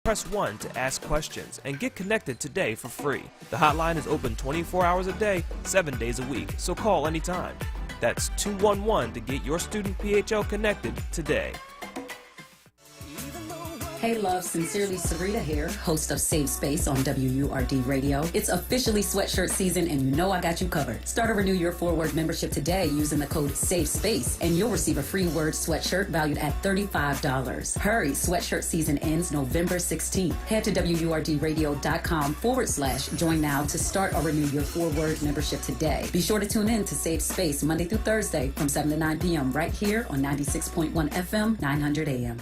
Press 1 to ask questions and get connected today for free. The hotline is open 24 hours a day, 7 days a week, so call anytime. That's 211 to get your student PHL connected today. Hey love, sincerely Sarita here, host of Save Space on WURD Radio. It's officially sweatshirt season and you know I got you covered. Start or renew your 4WURD membership today using the code SAVESPACE and you'll receive a free WURD sweatshirt valued at $35. Hurry, sweatshirt season ends November 16th. Head to WURDradio.com/join now to start or renew your 4WURD membership today. Be sure to tune in to Save Space Monday through Thursday from 7 to 9 p.m. right here on 96.1 FM, 900 AM.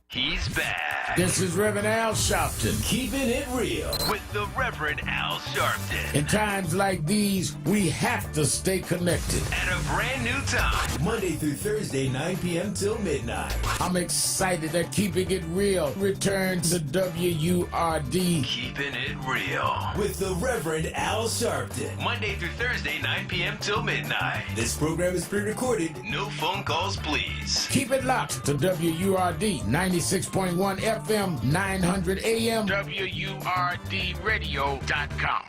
He's back. This is Reverend Al Sharpton. Keeping it real with the Reverend Al Sharpton. In times like these, we have to stay connected. At a brand new time, Monday through Thursday, 9 p.m. till midnight. I'm excited that Keeping It Real returns to WURD. Keeping it real with the Reverend Al Sharpton. Monday through Thursday, 9 p.m. till midnight. This program is pre-recorded. No phone calls, please. Keep it locked to WURD 96.1 FM, 900 AM, WURDradio.com.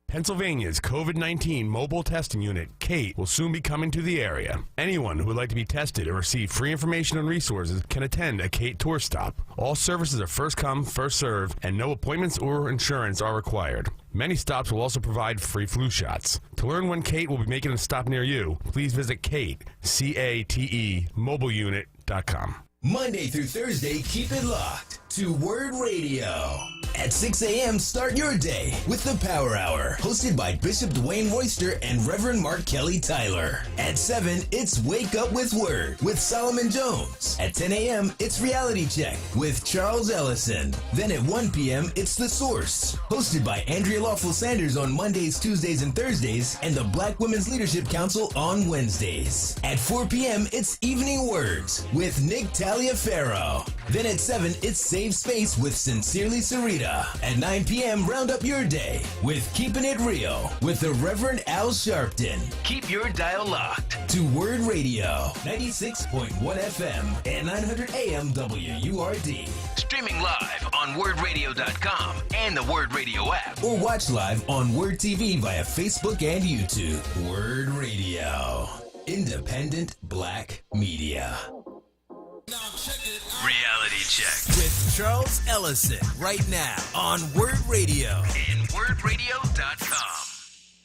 Pennsylvania's COVID-19 mobile testing unit, KATE, will soon be coming to the area. Anyone who would like to be tested or receive free information and resources can attend a KATE tour stop. All services are first come, first served, and no appointments or insurance are required. Many stops will also provide free flu shots. To learn when KATE will be making a stop near you, please visit KATE, C-A-T-E, mobileunit.com. Monday through Thursday, keep it locked to WURD Radio. At 6 a.m., start your day with the Power Hour, hosted by Bishop Dwayne Royster and Reverend Mark Kelly Tyler. At 7, it's Wake Up with WURD with Solomon Jones. At 10 a.m., it's Reality Check with Charles Ellison. Then at 1 p.m., it's The Source, hosted by Andrea Lawful Sanders on Mondays, Tuesdays, and Thursdays, and the Black Women's Leadership Council on Wednesdays. At 4 p.m., it's Evening Words with Nick Taliaferro. Then at 7, it's Save Space with Sincerely Sarita. At 9 p.m., round up your day with Keeping It Real with the Reverend Al Sharpton. Keep your dial locked to WURD Radio, 96.1 FM and 900 AM WURD. Streaming live on WURDradio.com and the WURD Radio app. Or watch live on WURD TV via Facebook and YouTube. WURD Radio. Independent Black Media. Reality Check with Charles Ellison right now on WURD Radio and WURDradio.com.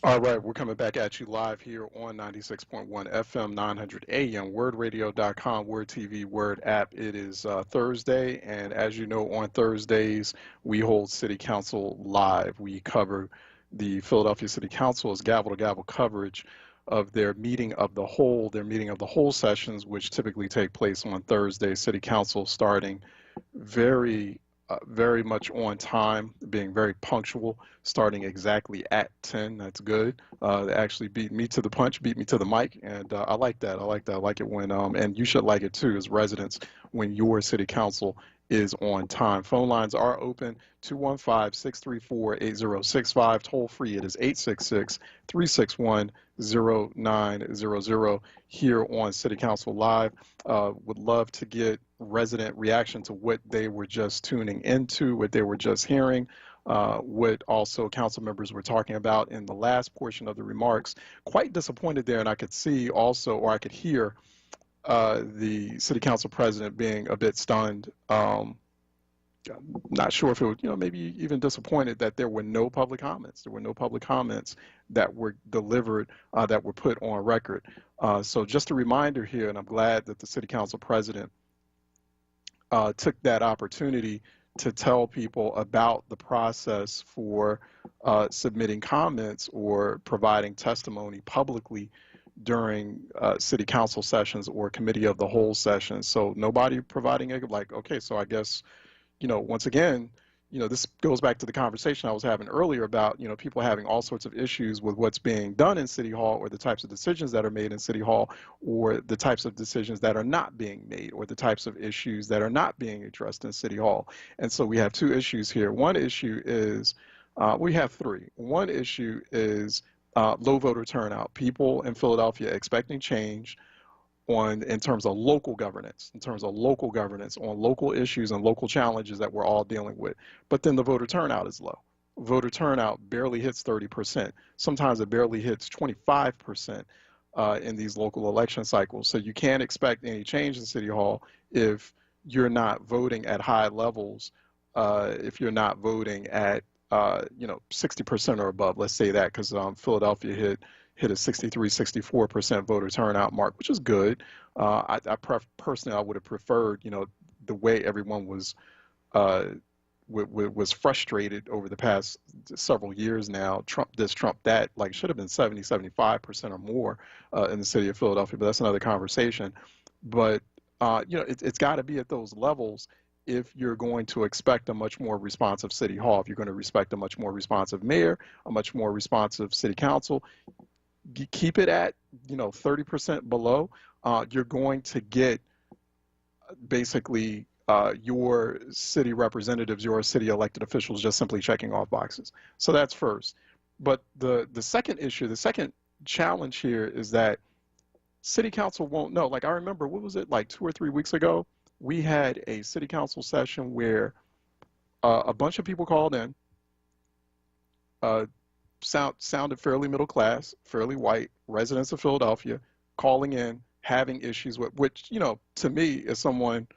All right, we're coming back at you live here on 96.1 FM, 900 AM, WURDradio.com, WURD TV, WURD app. It is Thursday, and as you know, on Thursdays, we hold City Council live. We cover the Philadelphia City Council's gavel-to-gavel coverage of their meeting of the whole, sessions, which typically take place on Thursday. City Council starting very much on time, being very punctual, starting exactly at 10. That's good. They actually beat me to the punch, beat me to the mic, and I like that. I like it when, and you should like it too as residents, when your City Council is on time. Phone lines are open, 215-634-8065. Toll free, it is 866-361-0900 here on City Council Live. Would love to get resident reaction to what they were just tuning into, what they were just hearing, what also council members were talking about in the last portion of the remarks. Quite disappointed there, and I could see also, or I could hear the City Council President being a bit stunned. Not sure if it was, maybe even disappointed that there were no public comments. There were no public comments that were delivered, that were put on record. So just a reminder here, and I'm glad that the City Council President took that opportunity to tell people about the process for submitting comments or providing testimony publicly during City Council sessions or Committee of the Whole sessions. So nobody providing it, like, okay, so I guess, once again, this goes back to the conversation I was having earlier about, people having all sorts of issues with what's being done in City Hall, or the types of decisions that are made in City Hall, or the types of decisions that are not being made, or the types of issues that are not being addressed in City Hall. And so we have two issues here. One issue is, we have three. One issue is low voter turnout. People in Philadelphia expecting change in terms of local governance, on local issues and local challenges that we're all dealing with. But then the voter turnout is low. Voter turnout barely hits 30%. Sometimes it barely hits 25% in these local election cycles. So you can't expect any change in City Hall if you're not voting at high levels, if you're not voting at 60% or above. Let's say that, because Philadelphia hit a 63-64% voter turnout mark, which is good. Personally, I would have preferred, the way everyone was frustrated over the past several years now. Trump this, Trump that, like, should have been 70-75% or more in the city of Philadelphia, but that's another conversation. But it's got to be at those levels if you're going to expect a much more responsive city hall, if you're going to expect a much more responsive mayor, a much more responsive city council. Keep it at 30% below. You're going to get basically your city representatives, your city elected officials just simply checking off boxes. So that's first. But the second issue, the second challenge here is that city council won't know. Like, I remember, what was it, like 2 or 3 weeks ago, we had a city council session where a bunch of people called in, sounded fairly middle class, fairly white, residents of Philadelphia, calling in, having issues with, which, to me, as someone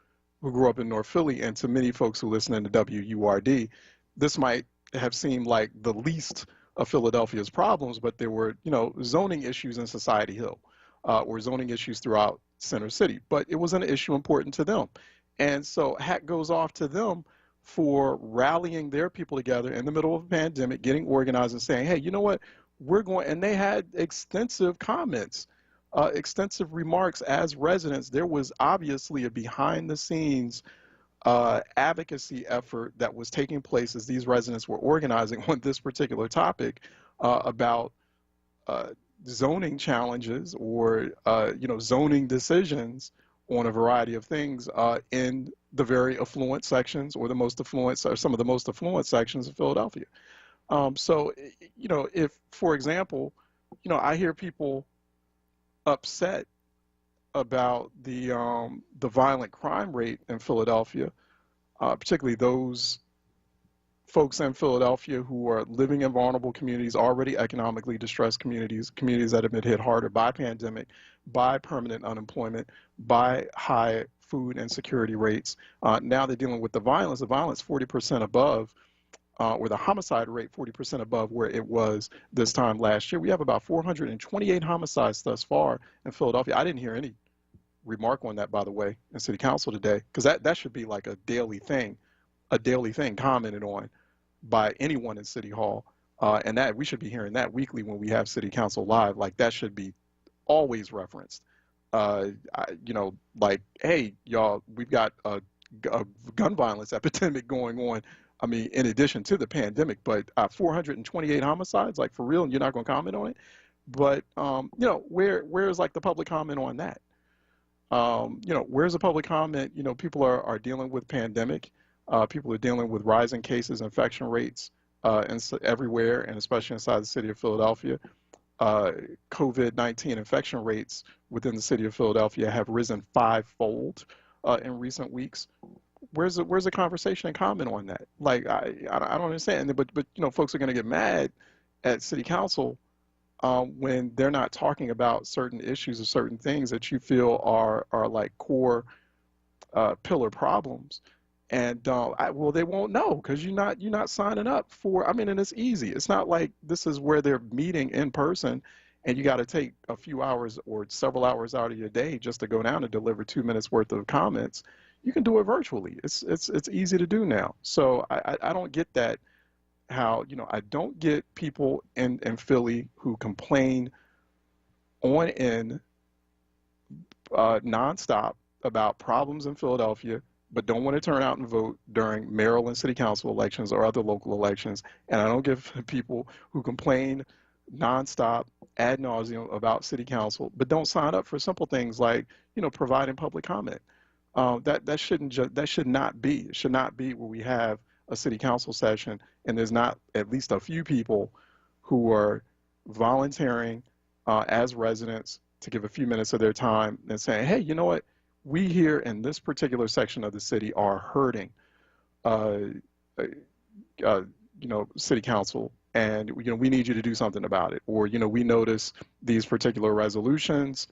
who grew up in North Philly, and to many folks who listen to WURD, this might have seemed like the least of Philadelphia's problems, but there were, zoning issues in Society Hill, or zoning issues throughout Center City, but it was an issue important to them. And so hat goes off to them for rallying their people together in the middle of a pandemic, getting organized and saying, hey, you know what, we're going, and they had extensive comments, extensive remarks as residents. There was obviously a behind the scenes advocacy effort that was taking place as these residents were organizing on this particular topic about zoning challenges or zoning decisions on a variety of things in the very affluent sections, or the most affluent, or some of the most affluent sections of Philadelphia. So if, for example, I hear people upset about the violent crime rate in Philadelphia, particularly those folks in Philadelphia who are living in vulnerable communities, already economically distressed communities, communities that have been hit harder by pandemic, by permanent unemployment, by high food insecurity rates. Now they're dealing with the violence 40% above, or the homicide rate 40% above where it was this time last year. We have about 428 homicides thus far in Philadelphia. I didn't hear any remark on that, by the way, in City Council today, because that should be like a daily thing commented on by anyone in City Hall, and that we should be hearing that weekly when we have City Council Live. Like, that should be always referenced. Like, hey, y'all, we've got a gun violence epidemic going on. I mean, in addition to the pandemic, but 428 homicides, like, for real, and you're not going to comment on it. But where's like the public comment on that? Where's the public comment? People are dealing with pandemic. People are dealing with rising cases, infection rates everywhere, and especially inside the city of Philadelphia. COVID-19 infection rates within the city of Philadelphia have risen 5-fold in recent weeks. Where's the conversation and comment on that? Like, I don't understand. But folks are going to get mad at city council when they're not talking about certain issues or certain things that you feel are like core pillar problems. And well, they won't know because you're not signing up for. I mean, and it's easy. It's not like this is where they're meeting in person, and you got to take a few hours or several hours out of your day just to go down and deliver 2 minutes worth of comments. You can do it virtually. It's easy to do now. So I don't get that. How I don't get people in Philly who complain on end nonstop about problems in Philadelphia, but don't want to turn out and vote during Maryland city council elections or other local elections. And I don't get people who complain nonstop ad nauseum about city council, but don't sign up for simple things like, providing public comment. That should not be. It should not be where we have a city council session and there's not at least a few people who are volunteering as residents to give a few minutes of their time and saying, hey, you know what? We here in this particular section of the city are hurting, city council, and we need you to do something about it. Or we notice these particular resolutions,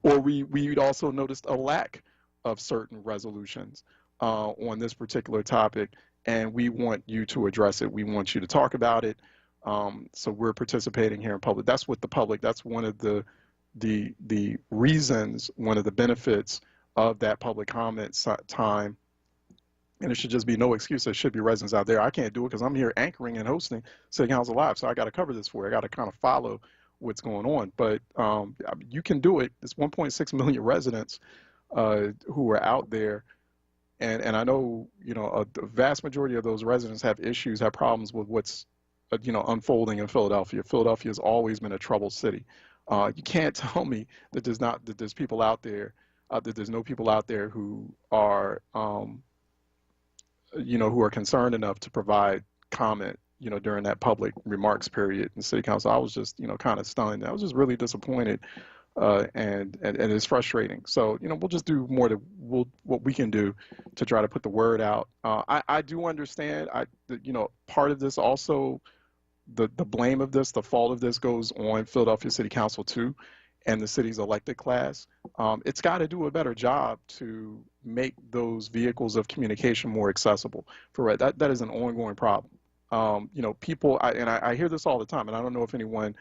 or we also noticed a lack of certain resolutions on this particular topic, and we want you to address it. We want you to talk about it. So we're participating here in public. That's what the public. That's one of the reasons, one of the benefits of that public comment time. And there should just be no excuse. There should be residents out there. I can't do it because I'm here anchoring and hosting City Council Live, so I got to cover this for you. I got to kind of follow what's going on. But you can do it. It's 1.6 million residents who are out there, and I know the vast majority of those residents have issues, have problems with what's unfolding in Philadelphia. Philadelphia has always been a troubled city. You can't tell me that there's people out there, that there's no people out there who are who are concerned enough to provide comment, during that public remarks period in City Council. I was just, kind of stunned. I was just really disappointed, and it's frustrating. So, we'll just do more what we can do to try to put the word out. I do understand, part of this also, the blame of this, the fault of this goes on Philadelphia City Council too, and the city's elected class. It's got to do a better job to make those vehicles of communication more accessible. That is an ongoing problem. People, I hear this all the time, and I don't know if anyone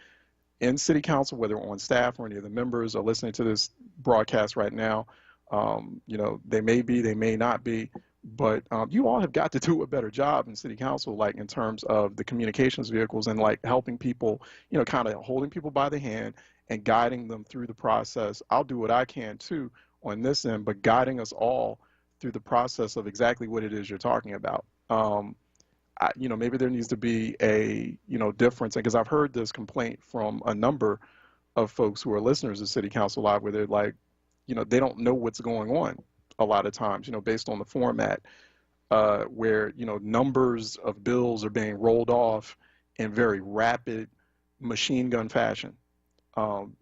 in City Council, whether on staff or any of the members, are listening to this broadcast right now. They may be, they may not be, but you all have got to do a better job in City Council, like in terms of the communications vehicles and like helping people, kind of holding people by the hand and guiding them through the process. I'll do what I can too on this end, but guiding us all through the process of exactly what it is you're talking about. Maybe there needs to be a, difference, because I've heard this complaint from a number of folks who are listeners of City Council Live, where they're like, they don't know what's going on a lot of times, based on the format, where, numbers of bills are being rolled off in very rapid machine gun fashion. I don't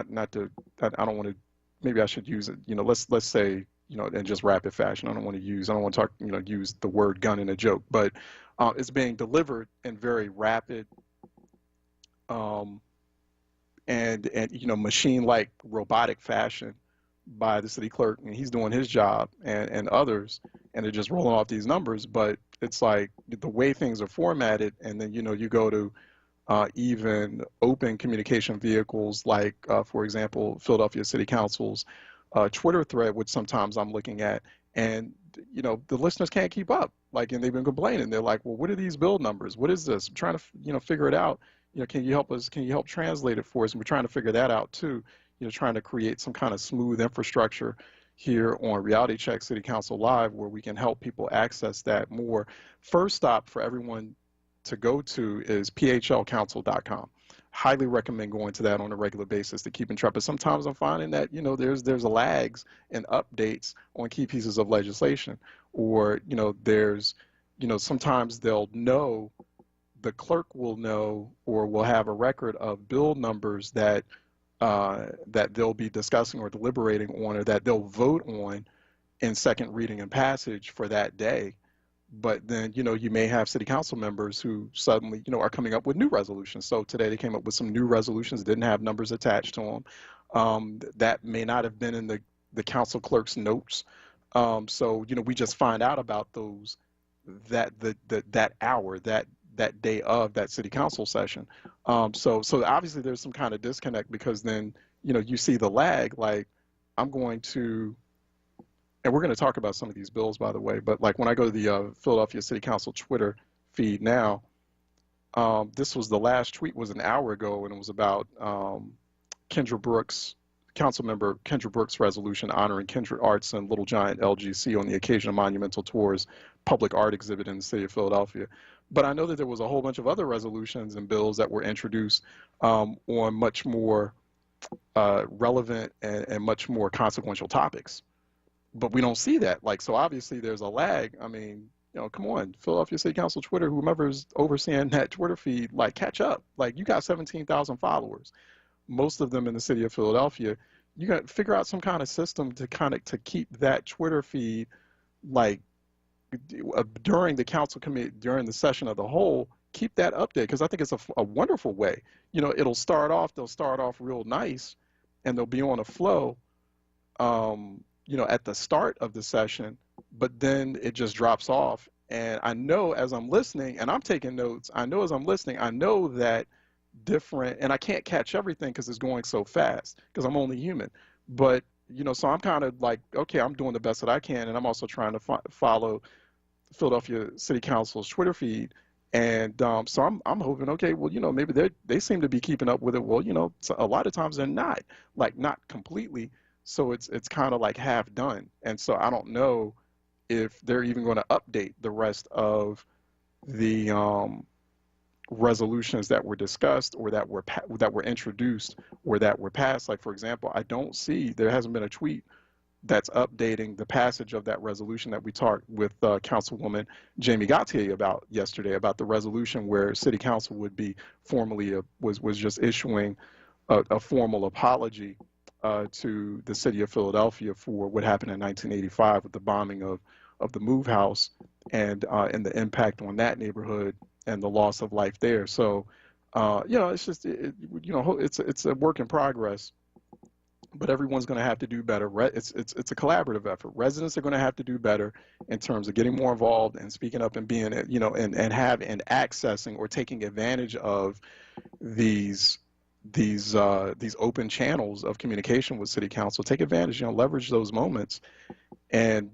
want to, maybe I should use it, let's say, in just rapid fashion. I don't want to talk, use the word gun in a joke, but it's being delivered in very rapid and machine-like robotic fashion by the city clerk, and he's doing his job, and others, and they're just rolling off these numbers. But it's like the way things are formatted, and then you go to even open communication vehicles like, for example, Philadelphia City Council's Twitter thread, which sometimes I'm looking at, and the listeners can't keep up. And they've been complaining. They're like, well, what are these bill numbers? What is this? I'm trying to figure it out. Can you help us? Can you help translate it for us? And we're trying to figure that out too. Trying to create some kind of smooth infrastructure here on Reality Check City Council Live, where we can help people access that more. First stop for everyone to go to is phlcouncil.com. Highly recommend going to that on a regular basis to keep in track. But sometimes I'm finding that there's lags and updates on key pieces of legislation, or there's sometimes they'll know, the clerk will know, or will have a record of bill numbers that they'll be discussing or deliberating on, or that they'll vote on in second reading and passage for that day. But then, you may have city council members who suddenly, are coming up with new resolutions. So today they came up with some new resolutions, didn't have numbers attached to them. That may not have been in the council clerk's notes. So, we just find out about those that hour, that day of that city council session. So obviously there's some kind of disconnect, because then, you see the lag, like I'm going to, and we're going to talk about some of these bills, by the way, but like when I go to the Philadelphia City Council Twitter feed now, this was, the last tweet was an hour ago, and it was about Kendra Brooks, Councilmember Kendra Brooks' resolution honoring Kindred Arts and Little Giant LGC on the occasion of Monumental Tour's public art exhibit in the city of Philadelphia. But I know that there was a whole bunch of other resolutions and bills that were introduced on much more relevant and much more consequential topics. But we don't see that. So obviously there's a lag. I mean, come on, Philadelphia City Council Twitter, whomever's overseeing that Twitter feed, catch up. You got 17,000 followers. most of them in the city of Philadelphia, you got to figure out some kind of system to to keep that Twitter feed, like during the council committee, during the session of the whole, keep that update, because I think it's a wonderful way. They'll start off real nice, and they'll be on a flow, at the start of the session, but then it just drops off. And I know as I'm listening, and I'm taking notes, I know as I'm listening, I know that different, and I can't catch everything because it's going so fast, because I'm only human. But, so I'm kind of like, okay, I'm doing the best that I can, and I'm also trying to follow Philadelphia City Council's Twitter feed. And so I'm hoping, okay, well, maybe they seem to be keeping up with it. Well, so a lot of times they're not, like not completely. So it's kind of like half done. And so I don't know if they're even going to update the rest of the resolutions that were discussed, or that were introduced, or that were passed. Like, for example, I don't see, there hasn't been a tweet that's updating the passage of that resolution that we talked with Councilwoman Jamie Gautier about yesterday, about the resolution where City Council would be formally was just issuing a formal apology to the city of Philadelphia for what happened in 1985 with the bombing of the Move House, and the impact on that neighborhood and the loss of life there. So, it's just it's a work in progress. But everyone's going to have to do better. It's a collaborative effort. Residents are going to have to do better in terms of getting more involved and speaking up and being, and accessing or taking advantage of these open channels of communication with City Council. Take advantage, leverage those moments. And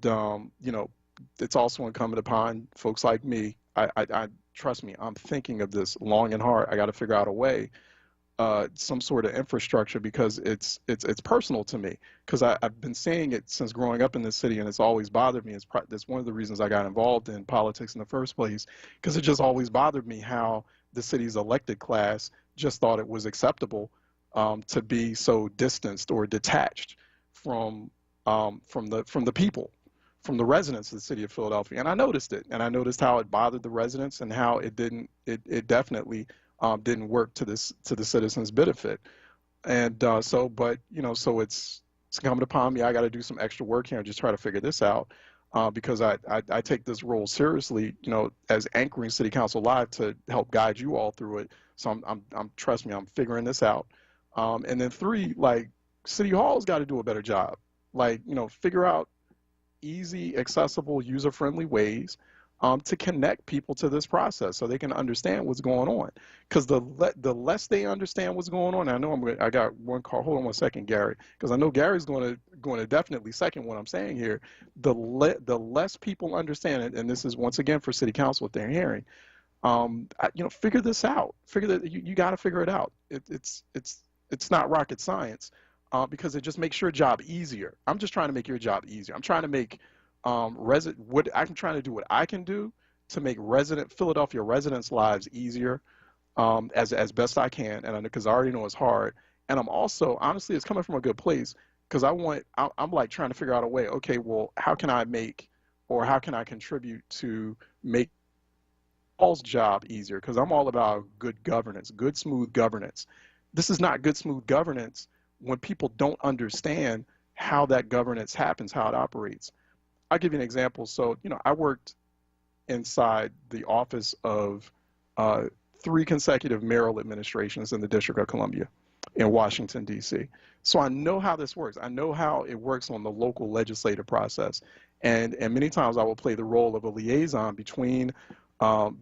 it's also incumbent upon folks like me. I trust me, I'm thinking of this long and hard. I got to figure out a way. Some sort of infrastructure, because it's personal to me, because I've been seeing it since growing up in this city, and it's always bothered me. That's one of the reasons I got involved in politics in the first place, because it just always bothered me how the city's elected class just thought it was acceptable to be so distanced or detached from the people, from the residents of the city of Philadelphia. And I noticed it, and I noticed how it bothered the residents, and how it definitely didn't work to the citizens' benefit. And so it's incumbent upon me. I got to do some extra work here and just try to figure this out, because I take this role seriously, as anchoring City Council Live, to help guide you all through it. So trust me, I'm figuring this out. And then 3, like, City Hall's got to do a better job. Like, figure out easy, accessible, user-friendly ways to connect people to this process, so they can understand what's going on. Because the less they understand what's going on, I know I got one call. Hold on one second, Gary, because I know Gary's going to definitely second what I'm saying here. The less people understand it, and this is once again for City Council if they're hearing, figure this out. Figure that you got to figure it out. It's not rocket science, because it just makes your job easier. I'm just trying to make your job easier. I'm trying to make I'm trying to do what I can do to make Philadelphia residents' lives easier, as best I can, and because I already know it's hard. And I'm also, honestly, it's coming from a good place, because I'm like trying to figure out a way. Okay, well, how can I contribute to make Paul's job easier? Because I'm all about good governance, good smooth governance. This is not good smooth governance when people don't understand how that governance happens, how it operates. I'll give you an example. So, I worked inside the office of 3 consecutive mayoral administrations in the District of Columbia in Washington, D.C. So I know how this works. I know how it works on the local legislative process. And many times I will play the role of a liaison between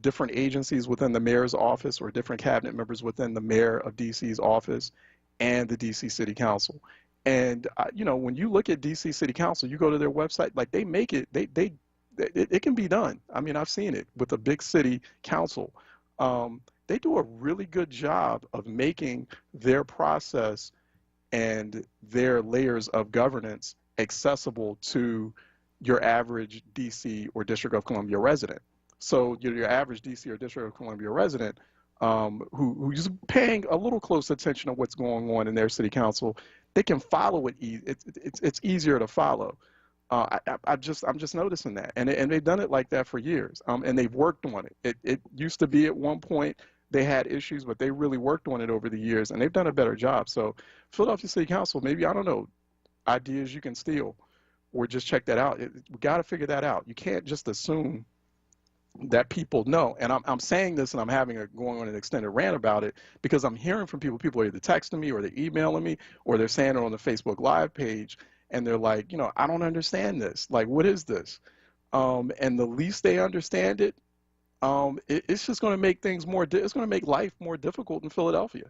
different agencies within the mayor's office, or different cabinet members within the mayor of D.C.'s office and the D.C. City Council. And when you look at DC City Council, you go to their website, like, they make it, it can be done. I mean, I've seen it with a big city council. They do a really good job of making their process and their layers of governance accessible to your average DC or District of Columbia resident. So your average DC or District of Columbia resident, who's paying a little close attention to what's going on in their city council, they can follow it. It's easier to follow. I'm just noticing that, and they've done it like that for years, and they've worked on it. It used to be at one point they had issues, but they really worked on it over the years, and they've done a better job. So Philadelphia City Council, maybe, I don't know, ideas you can steal or just check that out. We got to figure that out. You can't just assume that people know. And I'm saying this, and I'm going on an extended rant about it because I'm hearing from people. People are either texting me or they're emailing me or they're saying it on the Facebook Live page, and they're like, I don't understand this. Like, what is this? And the least they understand it, it's just going to make things it's going to make life more difficult in Philadelphia.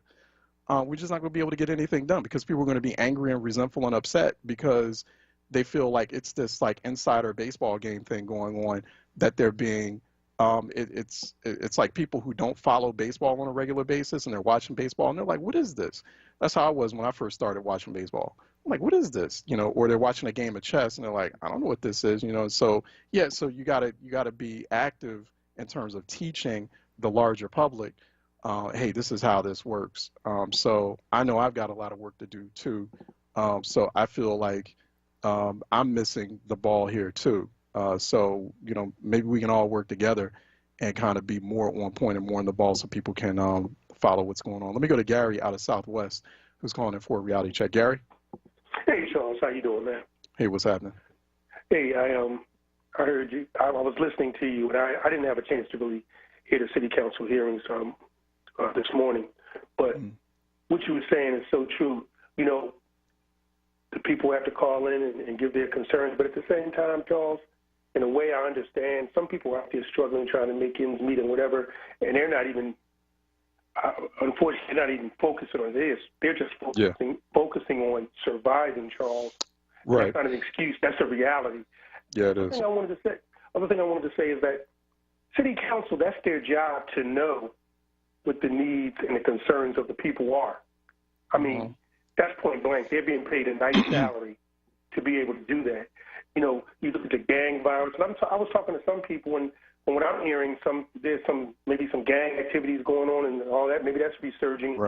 We're just not going to be able to get anything done because people are going to be angry and resentful and upset because they feel like it's this like insider baseball game thing going on that they're being. It's like people who don't follow baseball on a regular basis and they're watching baseball and they're like, what is this? That's how I was when I first started watching baseball. I'm like, what is this? Or they're watching a game of chess and they're like, I don't know what this is. So yeah, so you gotta be active in terms of teaching the larger public, hey, this is how this works. So I know I've got a lot of work to do too. So I feel like I'm missing the ball here too. So, maybe we can all work together and kind of be more on point and more on the ball so people can follow what's going on. Let me go to Gary out of Southwest, who's calling in for a reality check. Gary? Hey, Charles. How you doing, man? Hey, what's happening? Hey, I heard you. I was listening to you, and I didn't have a chance to really hear the city council hearings this morning. But what you were saying is so true. The people have to call in and give their concerns. But at the same time, Charles, in a way I understand, some people are out there struggling, trying to make ends meet and whatever, and they're not even, unfortunately, not even focusing on this. They're just focusing on surviving, Charles. Right. That's not an excuse. That's a reality. Yeah, it is. Other thing I wanted to say is that city council, that's their job to know what the needs and the concerns of the people are. I mean, that's point blank. They're being paid a nice salary to be able to do that. You look at the gang violence, and I was talking to some people, and what I'm hearing, there's maybe some gang activities going on and all that. Maybe that's resurging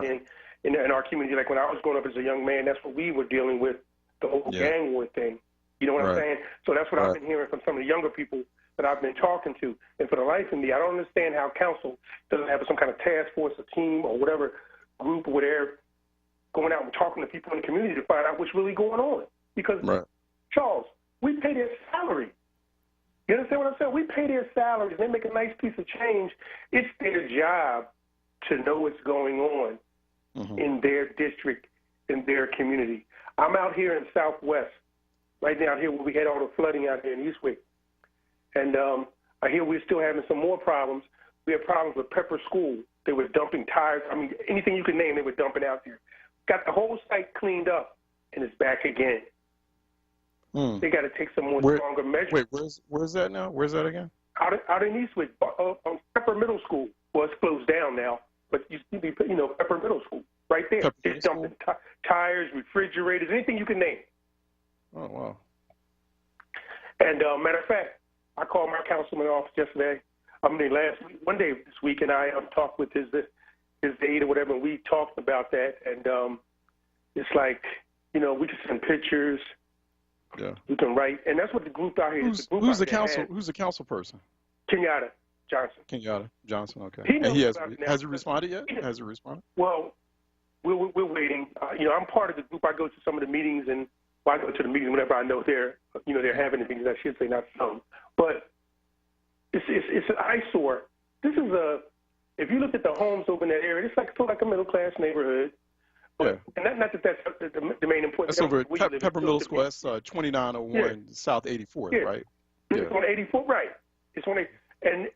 in our community. Like when I was growing up as a young man, that's what we were dealing with, the whole gang war thing. You know what I'm saying? So that's what I've been hearing from some of the younger people that I've been talking to. And for the life of me, I don't understand how council doesn't have some kind of task force, a team, or whatever group where they're going out and talking to people in the community to find out what's really going on. Because, Charles, we pay their salary. You understand what I'm saying? We pay their salaries. They make a nice piece of change. It's their job to know what's going on in their district, in their community. I'm out here in Southwest, right now here where we had all the flooding out here in Eastwick. And I hear we're still having some more problems. We have problems with Pepper School. They were dumping tires. I mean, anything you can name, they were dumping out there. Got the whole site cleaned up, and it's back again. They got to take some more stronger measures. Wait, where's that now? Where's that again? Out in Eastwick, Pepper Middle School. Well, it's closed down now, but you see, Pepper Middle School, right there. They're dumping tires, refrigerators, anything you can name. Oh, wow. And matter of fact, I called my councilman office yesterday. One day this week, and I talked with his aide or whatever, and we talked about that. And it's like, we can send pictures. Yeah. We can write, and that's what the group out here is. Who's the council person? Kenyatta Johnson. Kenyatta Johnson. Okay. Has he responded yet? Has he responded? Well, we're waiting. I'm part of the group. I go to some of the meetings, and I go to the meetings whenever I know they're having the meetings. I should say not some, but it's an eyesore. This is if you look at the homes over in that area, it's like a middle class neighborhood. Yeah. And not that's the main important. That's over at Pepper Middle School. That's 2901 South 84th, right? It's on 84th, right? It's on and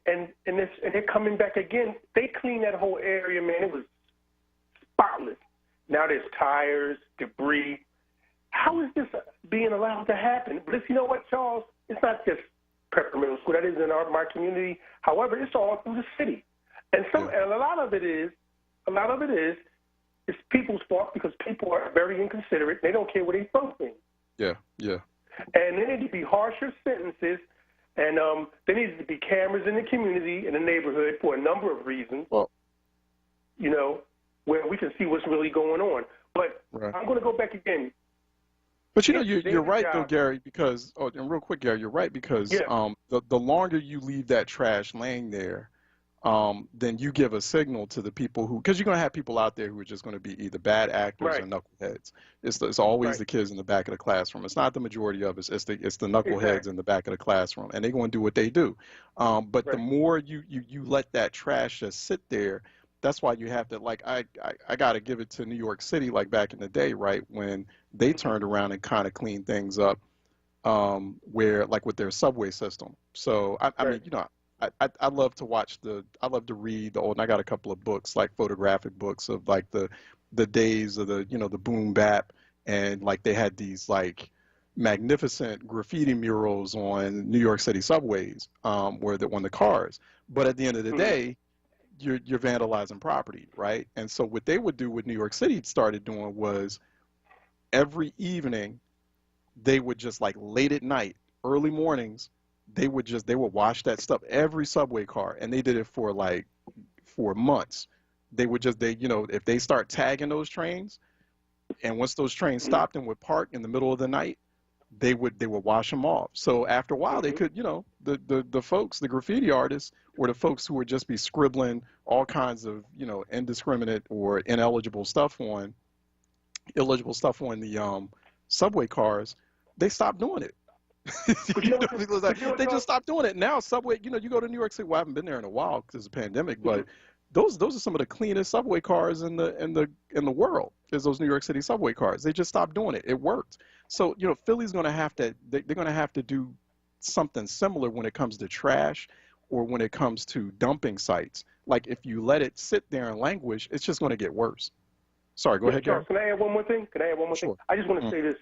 they're coming back again. They cleaned that whole area, man. It was spotless. Now there's tires, debris. How is this being allowed to happen? But you know what, Charles? It's not just Pepper Middle School. That is in my community. However, it's all through the city, and a lot of it is it's people's fault because people are very inconsiderate. They don't care what they throw things. Yeah. And there need to be harsher sentences, and there needs to be cameras in the community, in the neighborhood, for a number of reasons. Well, where we can see what's really going on. But I'm going to go back again. But you're right though, Gary, because and real quick, Gary, you're right because the longer you leave that trash laying there, then you give a signal to the people who, because you're going to have people out there who are just going to be either bad actors or knuckleheads. It's always the kids in the back of the classroom. It's not the majority of us. It's the knuckleheads in the back of the classroom, and they're going to do what they do. But the more you let that trash just sit there, that's why you have to, like, I got to give it to New York City, like back in the day, right, when they turned around and kind of cleaned things up, where, like, with their subway system. So, I mean, you know, I love to I love to read the old, and I got a couple of books, like photographic books of, like, the days of the, you know, the boom bap, and, like, they had these, like, magnificent graffiti murals on New York City subways, on the cars. But at the end of the day, you're vandalizing property, right? And so what they would do, what New York City started doing, was every evening they would just, like, late at night, early mornings, they would wash that stuff, every subway car, and they did it for months. They would you know, if they start tagging those trains, and once those trains stopped and would park in the middle of the night, they would wash them off. So after a while, they could, you know, the folks, the graffiti artists, or the folks who would just be scribbling all kinds of, you know, indiscriminate or illegible stuff on the subway cars, they stopped doing it. They just stopped doing it. Now subway, you know, you go to New York City. Well, I haven't been there in a while because it's a pandemic, but those are some of the cleanest subway cars in the world. Is those New York City subway cars? They just stopped doing it. It worked. So, you know, Philly's going to have to, they're going to have to do something similar when it comes to trash, or when it comes to dumping sites. Like, if you let it sit there and languish, it's just going to get worse. Sorry, go ahead, Gary. Can I add one more thing? Thing? I just want to say this.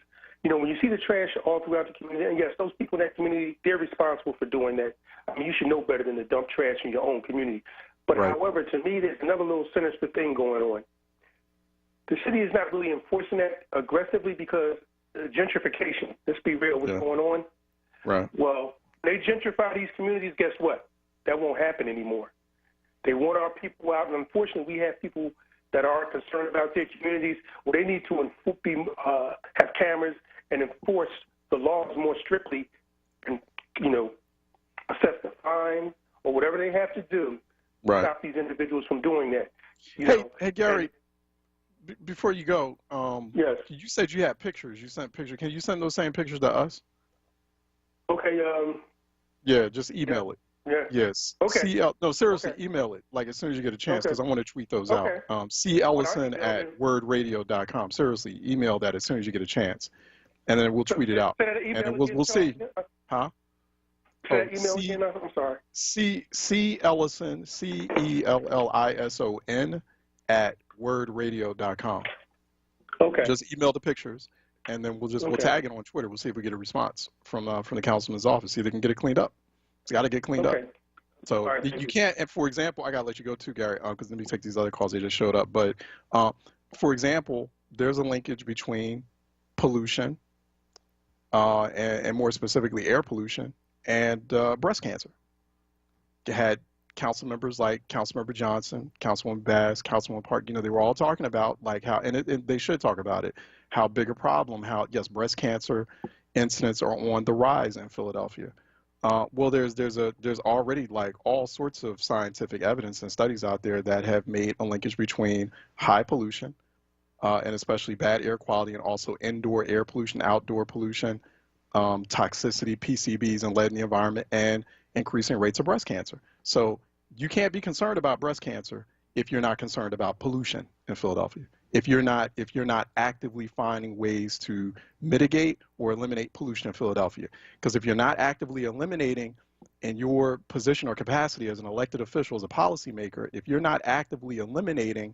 You know, when you see the trash all throughout the community, and yes, those people in that community, they're responsible for doing that. I mean, you should know better than to dump trash in your own community. But however, to me, there's another little sinister thing going on. The city is not really enforcing that aggressively because gentrification. Let's be real, what's going on? Right. Well, they gentrify these communities, guess what? That won't happen anymore. They want our people out, and unfortunately, we have people that are concerned about their communities. Well, they need to have cameras and enforce the laws more strictly, and, you know, assess the fine or whatever they have to do to stop these individuals from doing that. Hey, Gary, before you go, yes, you said you had pictures. You sent pictures. Can you send those same pictures to us? Okay. Yeah, just email it. Yeah. Yes. Okay. No, seriously, email it, like, as soon as you get a chance, because I want to tweet those out. cellison@wordradio.com. Seriously, email that as soon as you get a chance, and then we'll tweet it out, and then we'll see. Huh? Say that email again. I'm sorry. Cellison, CELLISON @wordradio.com. Okay. Just email the pictures, and then we'll tag it on Twitter. We'll see if we get a response from the councilman's office. See if they can get it cleaned up. It's got to get cleaned up. So you can't. And for example, I got to let you go too, Gary, because let me take these other calls. They just showed up. But for example, there's a linkage between pollution, and more specifically air pollution, and breast cancer. You had council members like Councilmember Johnson, Councilwoman Bass, Councilwoman Park. You know, they were all talking about, like, how, and they should talk about it, how big a problem, how, yes, breast cancer incidents are on the rise in Philadelphia. Well, there's already, like, all sorts of scientific evidence and studies out there that have made a linkage between high pollution, and especially bad air quality, and also indoor air pollution, outdoor pollution, toxicity, PCBs, and lead in the environment, and increasing rates of breast cancer. So you can't be concerned about breast cancer if you're not concerned about pollution in Philadelphia. If you're not actively finding ways to mitigate or eliminate pollution in Philadelphia. Because if you're not actively eliminating, in your position or capacity as an elected official, as a policymaker, if you're not actively eliminating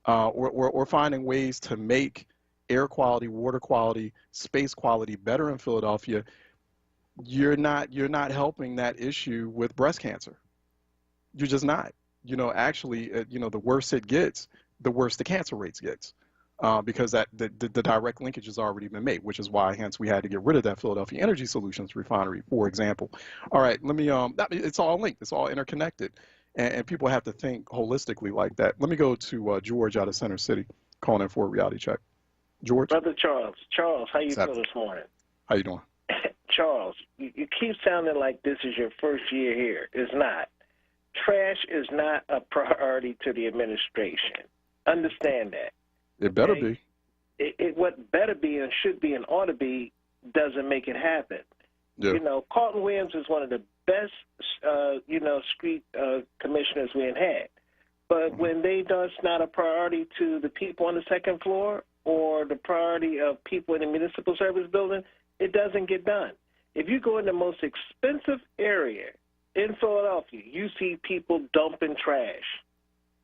or finding ways to make air quality, water quality, space quality better in Philadelphia, you're not helping that issue with breast cancer. You're just not. You know, actually, you know, the worse it gets, the worse the cancer rates gets, because the direct linkage has already been made, which is why, hence, we had to get rid of that Philadelphia Energy Solutions refinery, for example. All right, let me, it's all linked, it's all interconnected, and people have to think holistically like that. Let me go to George out of Center City, calling in for a reality check. George? Brother Charles, how you doing this morning? How you doing? Charles, you keep sounding like this is your first year here. It's not. trash is not a priority to the administration. Understand that. It better be. What better be and should be and ought to be doesn't make it happen. Yeah. You know, Carlton Williams is one of the best, street commissioners we had. But when that's not a priority to the people on the second floor or the priority of people in the municipal service building, it doesn't get done. If you go in the most expensive area in Philadelphia, you see people dumping trash.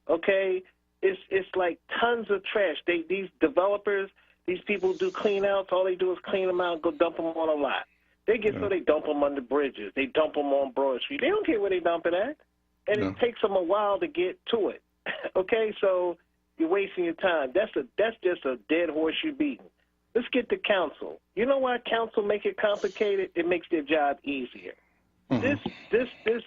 Okay? It's like tons of trash. These developers, these people who do clean outs, all they do is clean them out and go dump them on a lot. They get so they dump them under bridges. They dump them on Broad Street. They don't care where they dump it at. And it takes them a while to get to it. Okay? So you're wasting your time. That's just a dead horse you're beating. Let's get to council. You know why council make it complicated? It makes their job easier. This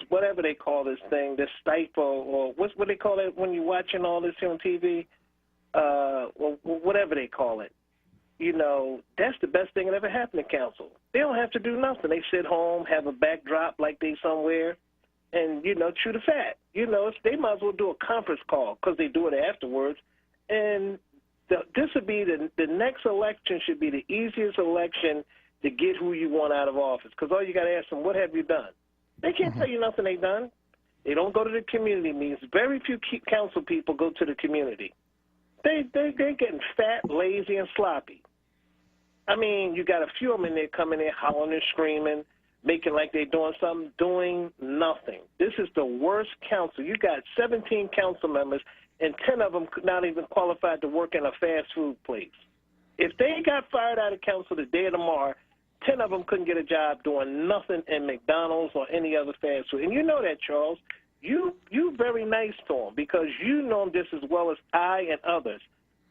whatever they call this thing, this stifle, or what they call it when you're watching all this here on TV, whatever they call it. You know, that's the best thing that ever happened to council. They don't have to do nothing. They sit home, have a backdrop like they somewhere, and, chew the fat. They might as well do a conference call because they do it afterwards. And this would be the next election should be the easiest election to get who you want out of office, because all you got to ask them, what have you done? They can't tell you nothing they've done. They don't go to the community meetings. Very few council people go to the community. They're getting fat, lazy, and sloppy. I mean, you got a few of them in there coming in hollering and screaming, making like they're doing something, doing nothing. This is the worst council. You got 17 council members, and 10 of them not even qualified to work in a fast food place. If they got fired out of council today or tomorrow, 10 of them couldn't get a job doing nothing in McDonald's or any other fast food. And you know that, Charles. You very nice to them because you know them just as well as I and others.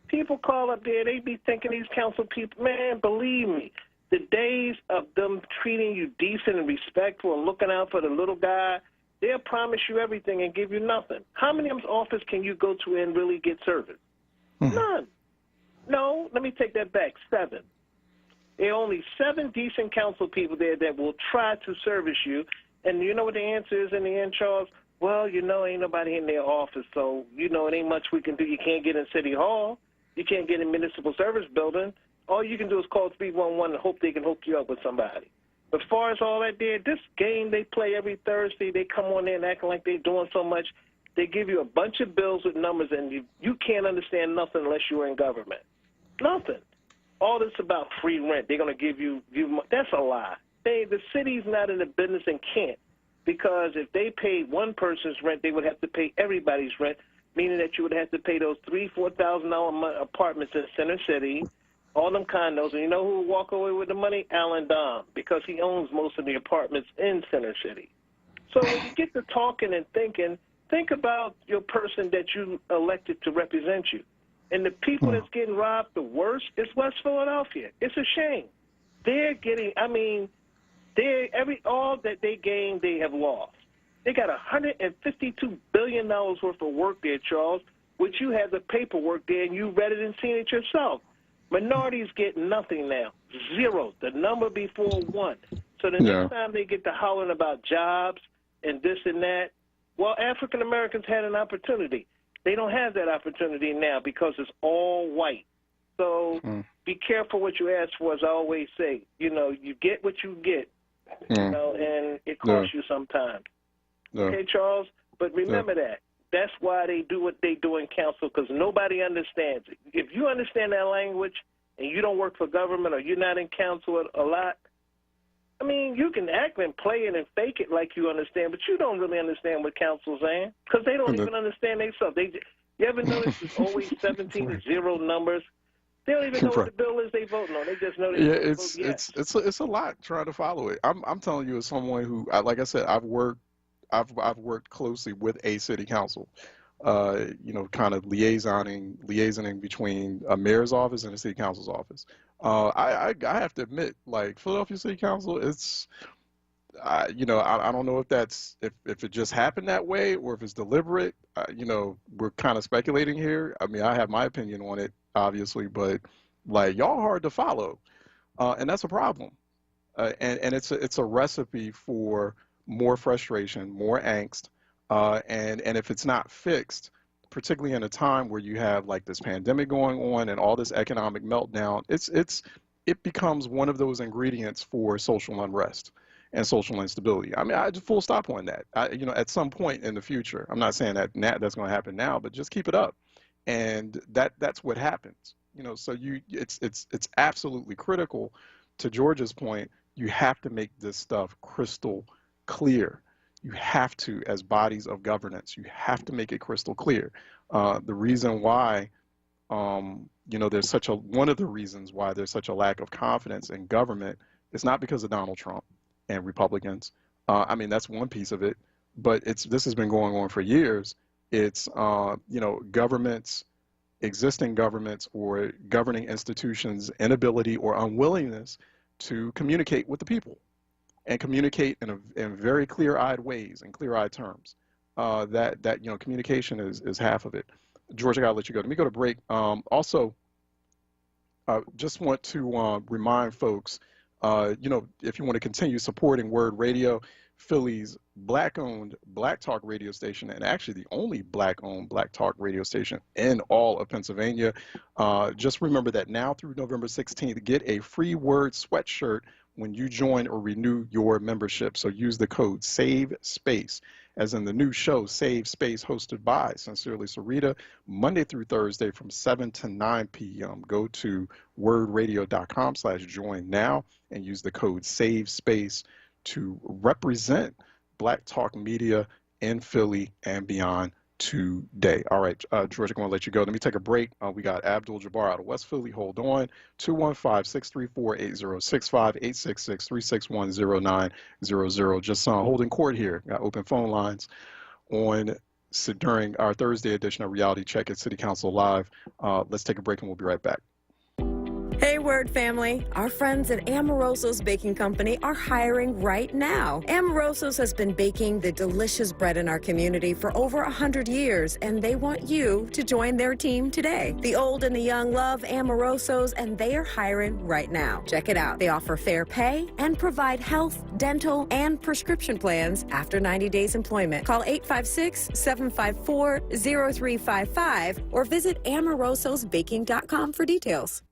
People call up there, they be thinking these council people, man, believe me, the days of them treating you decent and respectful and looking out for the little guy, they'll promise you everything and give you nothing. How many of them's office can you go to and really get service? None. No, let me take that back, 7. There are only 7 decent council people there that will try to service you. And you know what the answer is in the end, Charles? Well, ain't nobody in their office, so, it ain't much we can do. You can't get in City Hall. You can't get in municipal service building. All you can do is call 311 and hope they can hook you up with somebody. As far as all that there, this game they play every Thursday, they come on there and acting like they're doing so much. They give you a bunch of bills with numbers, and you can't understand nothing unless you're in government. Nothing. All this about free rent, they're going to give you that's a lie. The city's not in the business and can't, because if they paid one person's rent, they would have to pay everybody's rent, meaning that you would have to pay those $3,000-$4,000 apartments in Center City, all them condos. And you know who will walk away with the money? Alan Dom, because he owns most of the apartments in Center City. So when you get to talking and thinking, think about your person that you elected to represent you. And the people that's getting robbed the worst is West Philadelphia. It's a shame. They're getting, all that they gained, they have lost. They got $152 billion worth of work there, Charles, which you have the paperwork there and you read it and seen it yourself. Minorities get nothing now, 0, the number before 1. So the next time they get to hollering about jobs and this and that, well, African Americans had an opportunity. They don't have that opportunity now because it's all white. So be careful what you ask for, as I always say. You get what you get, and it costs you sometimes. Okay, Charles? But remember that. That's why they do what they do in council, because nobody understands it. If you understand that language and you don't work for government or you're not in council a lot, you can act and play it and fake it like you understand, but you don't really understand what council's saying because they don't even understand themselves. You ever notice there's always 17 to 0 numbers? They don't even know what the bill is they voting on. They just know they vote yes. It's a lot trying to follow it. I'm telling you, as someone who, like I said, I've worked closely with a city council, kind of liaisoning between a mayor's office and the city council's office. I have to admit, like Philadelphia City Council, it's, I don't know if if it just happened that way or if it's deliberate. We're kind of speculating here. I have my opinion on it, obviously, but like y'all hard to follow, and that's a problem. And it's a recipe for more frustration, more angst, And if it's not fixed, particularly in a time where you have like this pandemic going on and all this economic meltdown, it becomes one of those ingredients for social unrest and social instability. I mean, I just full stop on that. At some point in the future, I'm not saying that that's going to happen now, but just keep it up, and that's what happens. So it's absolutely critical. To George's point, you have to make this stuff crystal clear. You have to, as bodies of governance, you have to make it crystal clear. The reason why, there's one of the reasons why there's such a lack of confidence in government is not because of Donald Trump and Republicans. I mean, that's one piece of it, but this has been going on for years. It's, existing governments or governing institutions' inability or unwillingness to communicate with the people and communicate in very clear-eyed ways, in clear-eyed terms. Communication is half of it. George, I gotta let you go. Let me go to break. Also, just want to remind folks, if you want to continue supporting WURD Radio, Philly's Black-owned Black Talk radio station, and actually the only Black-owned Black Talk radio station in all of Pennsylvania. Just remember that now through November 16th, get a free WURD sweatshirt when you join or renew your membership. So use the code SAVESPACE, as in the new show, Save Space, hosted by Sincerely Sarita, Monday through Thursday from 7 to 9 p.m. Go to wordradio.com/join now and use the code SAVESPACE to represent Black Talk Media in Philly and beyond today. All right, George, I'm going to let you go. Let me take a break. We got Abdul Jabbar out of West Philly. Hold on. 215-634-8065, 866-361-0900. Just holding court here. Got open phone lines during our Thursday edition of Reality Check at City Council Live. Let's take a break and we'll be right back. Hey, WURD family. Our friends at Amoroso's Baking Company are hiring right now. Amoroso's has been baking the delicious bread in our community for over 100 years, and they want you to join their team today. The old and the young love Amoroso's, and they are hiring right now. Check it out. They offer fair pay and provide health, dental, and prescription plans after 90 days employment. Call 856-754-0355 or visit amorososbaking.com for details.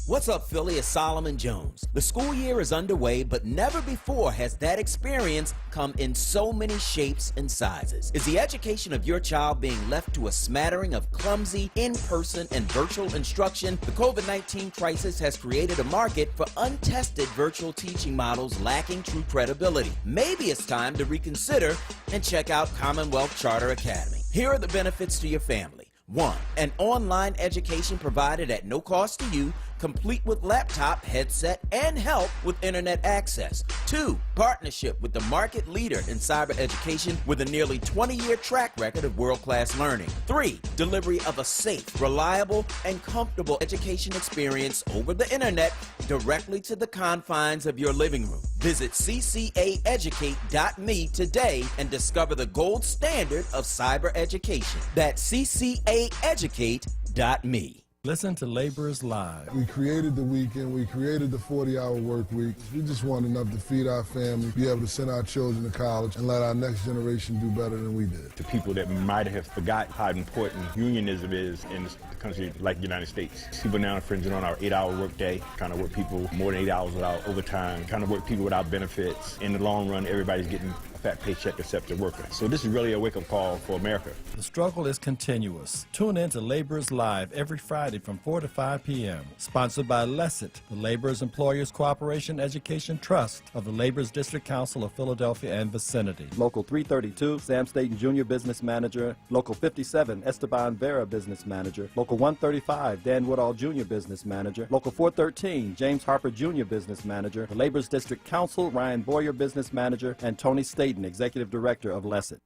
What's up, Philly? It's Solomon Jones. The school year is underway, but never before has that experience come in so many shapes and sizes. Is the education of your child being left to a smattering of clumsy, in-person, and virtual instruction? The COVID-19 crisis has created a market for untested virtual teaching models lacking true credibility. Maybe it's time to reconsider and check out Commonwealth Charter Academy. Here are the benefits to your family. 1. An online education provided at no cost to you, complete with laptop, headset, and help with internet access. 2. Partnership with the market leader in cyber education with a nearly 20-year track record of world-class learning. 3. Delivery of a safe, reliable, and comfortable education experience over the internet directly to the confines of your living room. Visit ccaeducate.me today and discover the gold standard of cyber education. That's ccaeducate.me. Listen to Laborers Live. We created the weekend. We created the 40-hour work week. We just want enough to feed our family, be able to send our children to college, and let our next generation do better than we did. To people that might have forgot how important unionism is in a country like the United States. People now infringing on our 8-hour workday, kind of work people more than 8 hours without overtime, kind of work people without benefits. In the long run, everybody's getting a fat paycheck except the worker. So this is really a wake-up call for America. The struggle is continuous. Tune in to Laborers Live every Friday from 4 to 5 p.m. Sponsored by LESIT, the Laborers Employers Cooperation Education Trust of the Laborers District Council of Philadelphia and vicinity. Local 332, Sam Staten Jr. Business Manager. Local 57, Esteban Vera Business Manager. Local 135, Dan Woodall Jr. Business Manager. Local 413, James Harper Jr. Business Manager. The Laborers District Council, Ryan Boyer Business Manager, and Tony Staten, Executive Director of LESIT.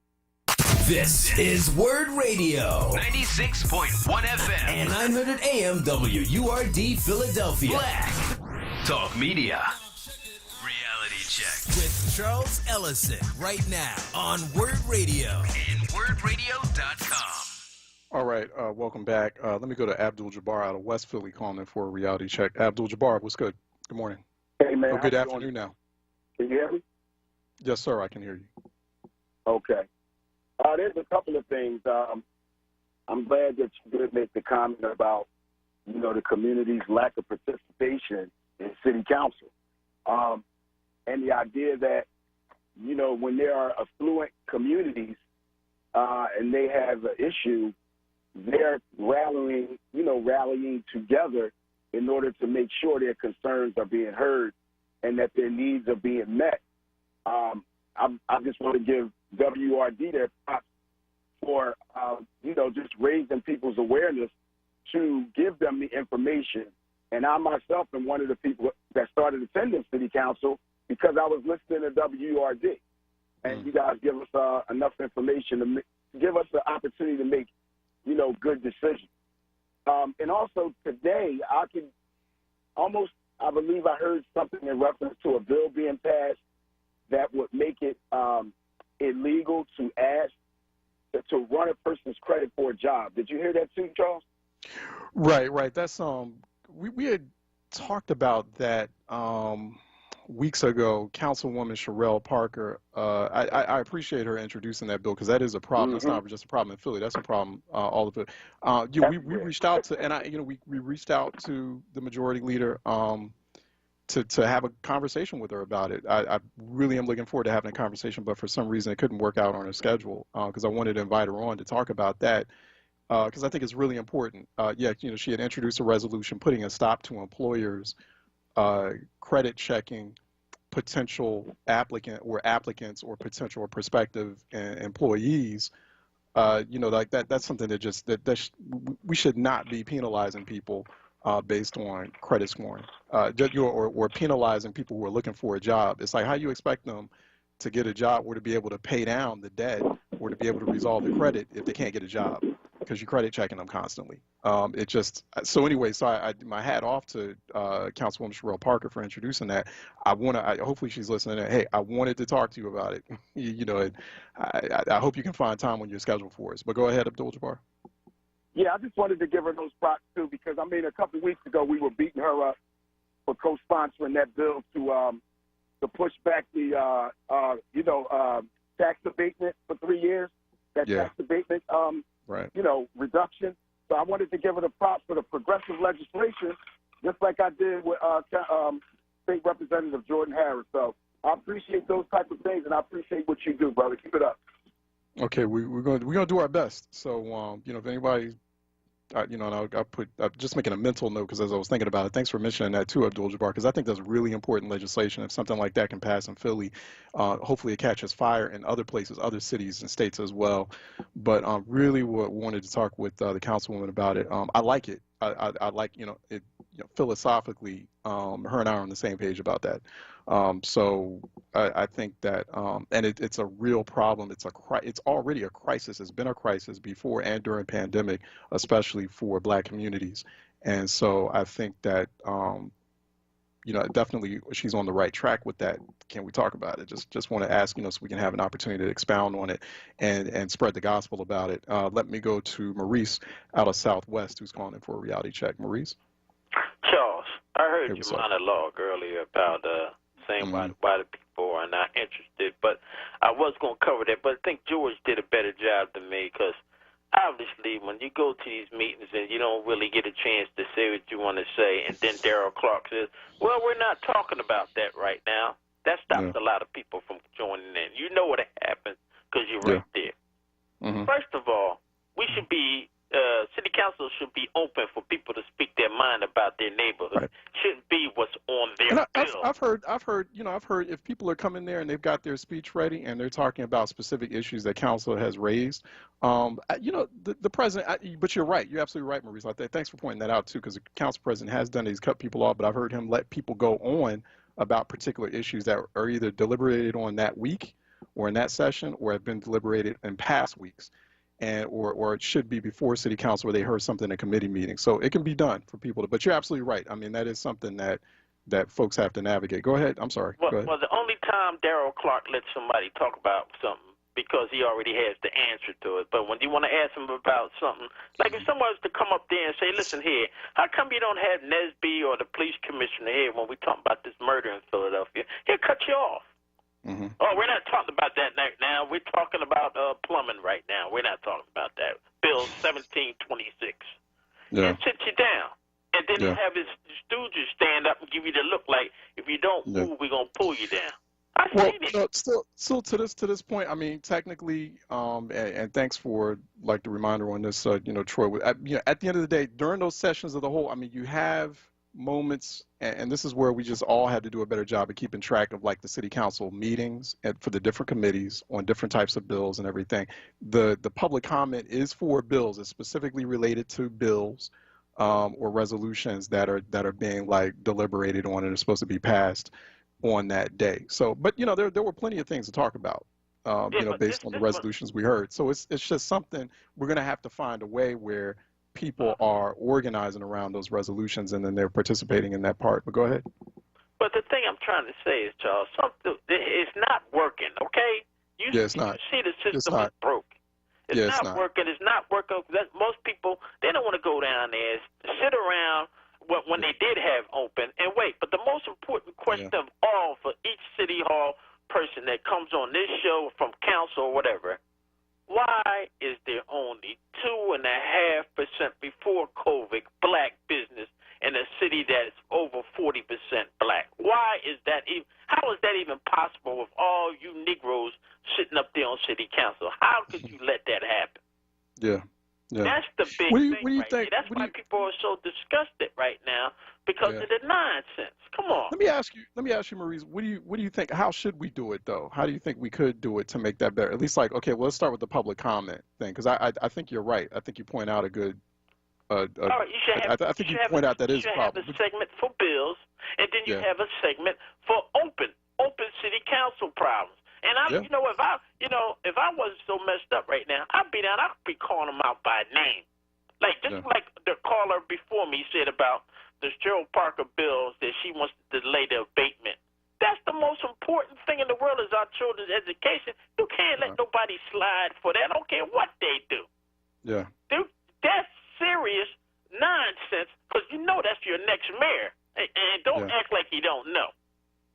This is WURD Radio, 96.1 FM and 900 AM WURD Philadelphia. Black Talk Media. Reality Check With Charles Ellison right now on WURD Radio and WURDradio.com. All right, welcome back. Let me go to Abdul Jabbar out of West Philly calling in for a reality check. Abdul Jabbar, what's good? Good morning. Hey, man. Oh, good afternoon now. Can you hear me? Yes, sir, I can hear you. Okay. There's a couple of things. I'm glad that you did make the comment about, the community's lack of participation in city council. And the idea that, when there are affluent communities and they have an issue, they're rallying together in order to make sure their concerns are being heard and that their needs are being met. I just want to give WURD their props for, just raising people's awareness to give them the information. And I myself am one of the people that started attending city council because I was listening to WURD. And you guys give us enough information to give us the opportunity to make, good decisions. And also today, I believe I heard something in reference to a bill being passed that would make it illegal to ask to run a person's credit for a job. Did you hear that too, Charles? Right. That's we had talked about that weeks ago. Councilwoman Sherelle Parker. I appreciate her introducing that bill because that is a problem. That's not just a problem in Philly. That's a problem all of it. We reached out to we reached out to the majority leader to have a conversation with her about it. I really am looking forward to having a conversation, but for some reason it couldn't work out on her schedule because I wanted to invite her on to talk about that because I think it's really important. She had introduced a resolution putting a stop to employers credit checking potential applicants or potential or prospective employees. Like that's something that we should not be penalizing people based on credit scoring, or penalizing people who are looking for a job. It's like how you expect them to get a job or to be able to pay down the debt or to be able to resolve the credit if they can't get a job because you're credit checking them constantly. So my hat off to Councilwoman Sherelle Parker for introducing that. Hopefully she's listening. Hey, I wanted to talk to you about it. I hope you can find time on your schedule for us. But go ahead, Abdul-Jabbar. Yeah, I just wanted to give her those props too because a couple of weeks ago we were beating her up for co-sponsoring that bill to push back the tax abatement for 3 years. Tax abatement reduction. So I wanted to give her the props for the progressive legislation, just like I did with State Representative Jordan Harris. So I appreciate those type of things, and I appreciate what you do, brother. Keep it up. Okay, we're gonna do our best. So if anybody, and I'll put just making a mental note because as I was thinking about it, thanks for mentioning that too, Abdul-Jabbar, because I think that's really important legislation. If something like that can pass in Philly, hopefully it catches fire in other places, other cities and states as well. But really, wanted to talk with the councilwoman about it. I like it. I like it. Philosophically, her and I are on the same page about that. So I think that, and it's a real problem. It's already a crisis. It's been a crisis before and during pandemic, especially for Black communities. And so I think that, definitely she's on the right track with that. Can we talk about it? Just want to ask, so we can have an opportunity to expound on it and spread the gospel about it. Let me go to Maurice out of Southwest, who's calling in for a reality check. Maurice? Charles, I heard your monologue earlier about saying why the people are not interested, but I was going to cover that, but I think George did a better job than me because obviously when you go to these meetings and you don't really get a chance to say what you want to say, and then Darrell Clark says, well, we're not talking about that right now. That stops a lot of people from joining in. You know what happens because you're right there. Mm-hmm. First of all, we should be city council should be open for people to speak their mind about their neighborhood. Right. Shouldn't be what's on their bill. I've heard if people are coming there and they've got their speech ready and they're talking about specific issues that council has raised, the president. But you're right. You're absolutely right, Maurice. Thanks for pointing that out too, because the council president has done it. He's cut people off, but I've heard him let people go on about particular issues that are either deliberated on that week or in that session or have been deliberated in past weeks. Or it should be before city council where they heard something in a committee meeting. So it can be done for people but you're absolutely right. I mean, that is something that folks have to navigate. Go ahead. I'm sorry. Well, Go ahead. Well, the only time Darrell Clark lets somebody talk about something because he already has the answer to it. But when you want to ask him about something, like if someone was to come up there and say, listen here, how come you don't have Nesby or the police commissioner here when we talk about this murder in Philadelphia? He'll cut you off. Oh, we're not talking about that right now. We're talking about plumbing right now. We're not talking about that. Bill 1726. Yeah. And sit you down. And then Yeah. have his stooges stand up and give you the look like, if you don't move, we're going to pull you down. Well, still to this point, I mean, technically, and thanks for like the reminder on this, Troy. At the end of the day, during those sessions of the whole, I mean, you have moments, and this is where we just all have to do a better job of keeping track of like the city council meetings and for the different committees on different types of bills and everything. The public comment is for bills. It's specifically related to bills or resolutions that are being like deliberated on and are supposed to be passed on that day. So, but there were plenty of things to talk about, based on the resolutions we heard. So it's just something we're going to have to find a way where people are organizing around those resolutions and then they're participating in that part. But go ahead. But the thing I'm trying to say is, Charles, it's not working, okay? It's not. You see the system is broke. It's not working. It's not working. Most people, they don't want to go down there, sit around when they did have open and wait. But the most important question of all for each city hall person that comes on this show from council or whatever, why is there only 2.5% before COVID black business in a city that's over 40% black? Why is that even? How is that even possible with all you Negroes sitting up there on city council? How could you let that happen? Yeah. That's the big thing right there. That's why people are so disgusted right now because of the nonsense. Come on. Let me ask you, Maurice. What do you think? How should we do it though? How do you think we could do it to make that better? At least like, okay, well, let's start with the public comment thing because I think you're right. I think you point out a good. All right, I think you point out that is a problem. You should have a segment for bills, and then you have a segment for open city council problems. And if I wasn't so messed up right now, I'd be calling them out by name. Like like the caller before me said about the Cheryl Parker bills that she wants to delay the abatement. That's the most important thing in the world is our children's education. You can't let nobody slide for that. I don't care what they do. Yeah. Dude, that's serious nonsense because that's your next mayor. And don't act like you don't know.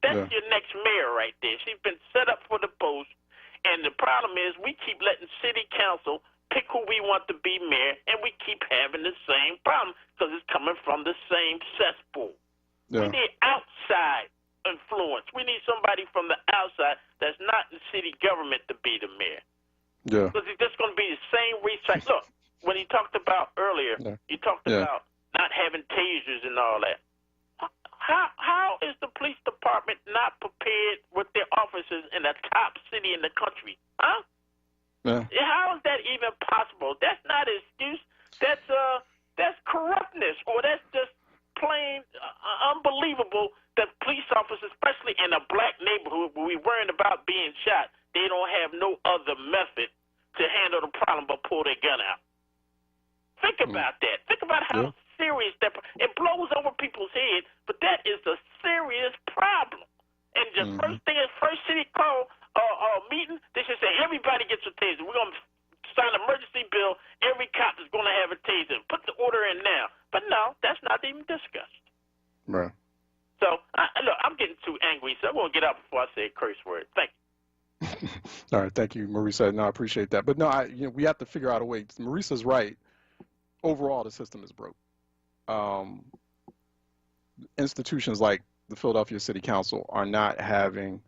That's your next mayor right there. She's been set up for the post. And the problem is we keep letting city council pick who we want to be mayor, and we keep having the same problem because it's coming from the same cesspool. We need outside influence. We need somebody from the outside that's not in city government to be the mayor. Yeah. Because it's just going to be the same recycle. Look, when he talked about earlier, he talked about not having tasers and all that. How is the police department not prepared with their officers in the top city in the country? Huh? Yeah. How is that even possible? That's not an excuse. That's corruptness, or that's just plain unbelievable that police officers, especially in a black neighborhood where we're worrying about being shot, they don't have no other method to handle the problem but pull their gun out. Think about that. Think about how serious that it blows over people's heads, but that is a serious problem. And the first city call meeting, they should say everybody gets a taser. We're going to sign an emergency bill. Every cop is going to have a taser. Put the order in now. But no, that's not even discussed. Right. So look, I'm getting too angry, so I'm going to get out before I say a curse word. Thank you. All right, thank you, Marisa. No, I appreciate that. But no, we have to figure out a way. Marisa's right. Overall, the system is broke. Institutions like the Philadelphia City Council are not having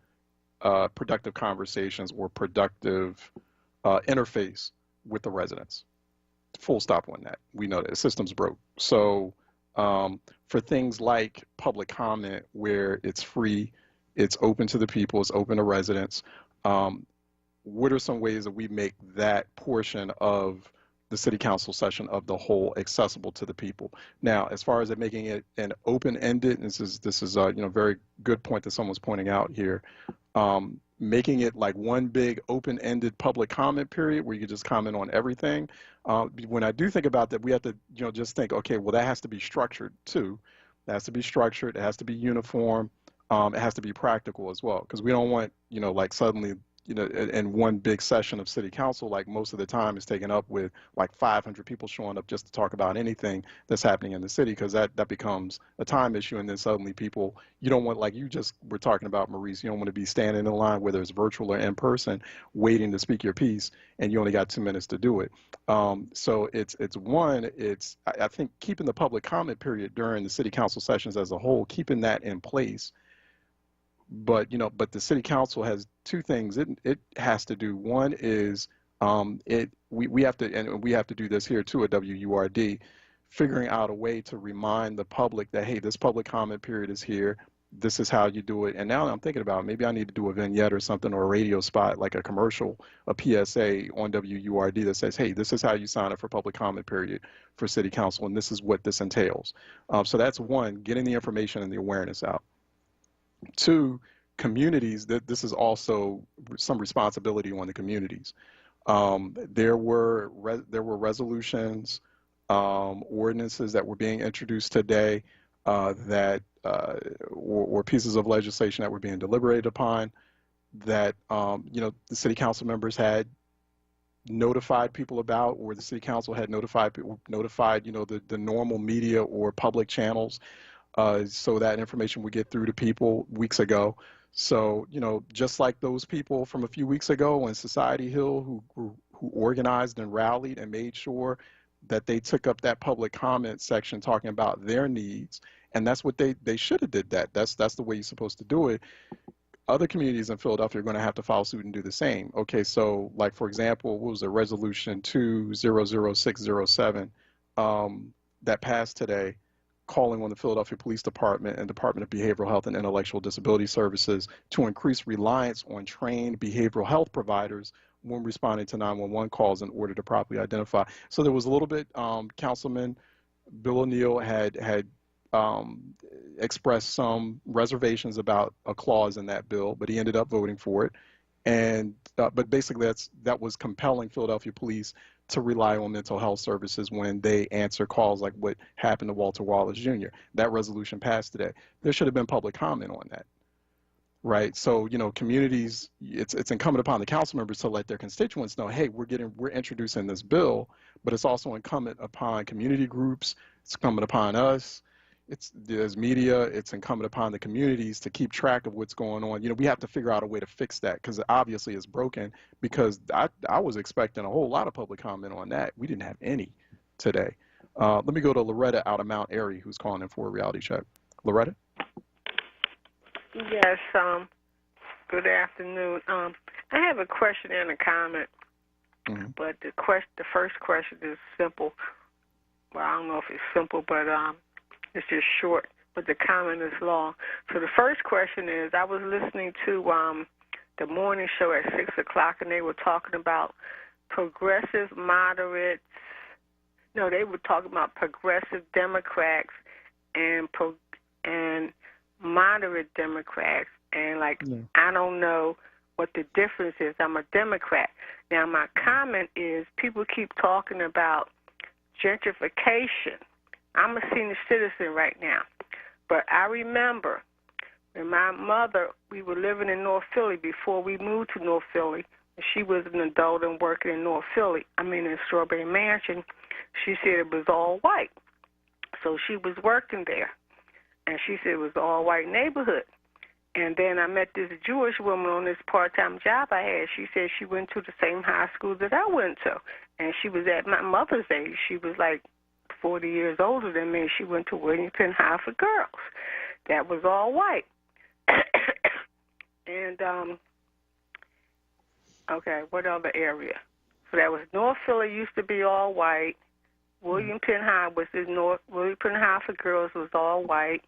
productive conversations or productive interface with the residents. Full stop on that. We know that the system's broke. So for things like public comment, where it's free, it's open to the people, it's open to residents, what are some ways that we make that portion of the city council session of the whole accessible to the people? Now, as far as it making it an open-ended, this is very good point that someone's pointing out here, making it like one big open-ended public comment period where you can just comment on everything. When I do think about that, we have to just think, okay, well, that has to be structured too. It has to be structured. It has to be uniform. It has to be practical as well, because we don't want like suddenly in one big session of city council, like most of the time is taken up with like 500 people showing up just to talk about anything that's happening in the city, because that becomes a time issue. And then suddenly people, you don't want, like you just were talking about, Maurice, you don't want to be standing in line, whether it's virtual or in person, waiting to speak your piece, and you only got 2 minutes to do it. So I think keeping the public comment period during the city council sessions as a whole, keeping that in place. But the city council has two things it has to do. One is we have to do this here too at WURD, figuring out a way to remind the public that, hey, this public comment period is here. This is how you do it. And now I'm thinking about, maybe I need to do a vignette or something, or a radio spot, like a commercial, a PSA on WURD that says, hey, this is how you sign up for public comment period for city council, and this is what this entails. So that's one, getting the information and the awareness out. Two, communities, this is also some responsibility on the communities. There were resolutions, ordinances that were being introduced today that or pieces of legislation that were being deliberated upon that the city council members had notified people about, or the city council had notified the normal media or public channels, so that information would get through to people weeks ago. So, just like those people from a few weeks ago in Society Hill who organized and rallied and made sure that they took up that public comment section talking about their needs, and that's what they should have did that. That's the way you're supposed to do it. Other communities in Philadelphia are going to have to follow suit and do the same. Okay, so like, for example, what was the resolution 200607 that passed today, calling on the Philadelphia Police Department and Department of Behavioral Health and Intellectual Disability Services to increase reliance on trained behavioral health providers when responding to 911 calls in order to properly identify. So there was a little bit, Councilman Bill O'Neill had expressed some reservations about a clause in that bill, but he ended up voting for it. And but basically that was compelling Philadelphia police to rely on mental health services when they answer calls like what happened to Walter Wallace Jr. That resolution passed today. There should have been public comment on that, right? So, communities, it's incumbent upon the council members to let their constituents know, hey, we're introducing this bill, but it's also incumbent upon community groups, it's incumbent upon us, there's media, it's incumbent upon the communities to keep track of what's going on. We have to figure out a way to fix that, because obviously it's broken, because I was expecting a whole lot of public comment on that. We didn't have any today. Let me go to Loretta out of Mount Airy, who's calling in for a reality check. Loretta? Yes, good afternoon. I have a question and a comment, but the first question is simple. Well, I don't know if it's simple, but it's just short, but the comment is long. So the first question is, I was listening to the morning show at 6 o'clock, and they were talking about progressive moderates. No, they were talking about progressive Democrats and moderate Democrats. And, I don't know what the difference is. I'm a Democrat. Now, my comment is, people keep talking about gentrification. I'm a senior citizen right now, but I remember when my mother, we were living in North Philly before we moved to North Philly. She was an adult and working in North Philly, in Strawberry Mansion. She said it was all white. So she was working there, and she said it was an all-white neighborhood. And then I met this Jewish woman on this part-time job I had. She said she went to the same high school that I went to, and she was at my mother's age. She was like 40 years older than me. She went to Williamson High for girls. That was all white. And, okay, what other area? So that was North Philly used to be all white. Williamson High was Williamson High for girls was all white.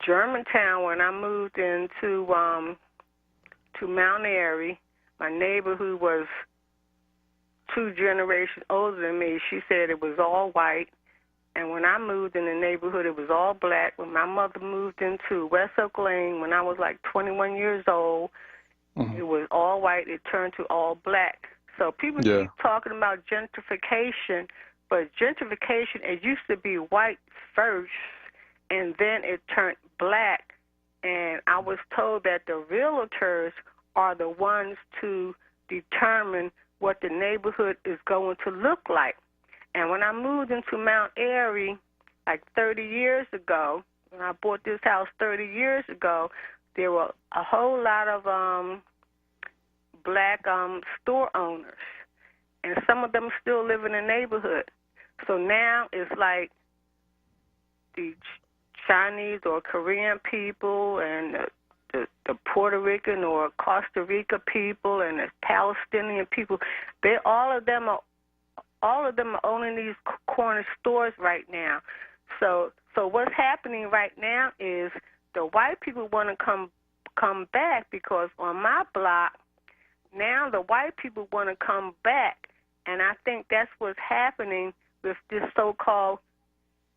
Germantown, when I moved into to Mount Airy, my neighbor who was 2 generations older than me, she said it was all white. And when I moved in the neighborhood, it was all black. When my mother moved into West Oak Lane, when I was like 21 years old, it was all white. It turned to all black. So people keep talking about gentrification, but gentrification, it used to be white first, and then it turned black. And I was told that the realtors are the ones to determine what the neighborhood is going to look like. And when I moved into Mount Airy, like 30 years ago, when I bought this house 30 years ago, there were a whole lot of black store owners, and some of them still live in the neighborhood. So now it's like the Chinese or Korean people and the Puerto Rican or Costa Rica people and the Palestinian people. All of them are owning these corner stores right now. So what's happening right now is the white people want to come back, because on my block now the white people want to come back, and I think that's what's happening with this so-called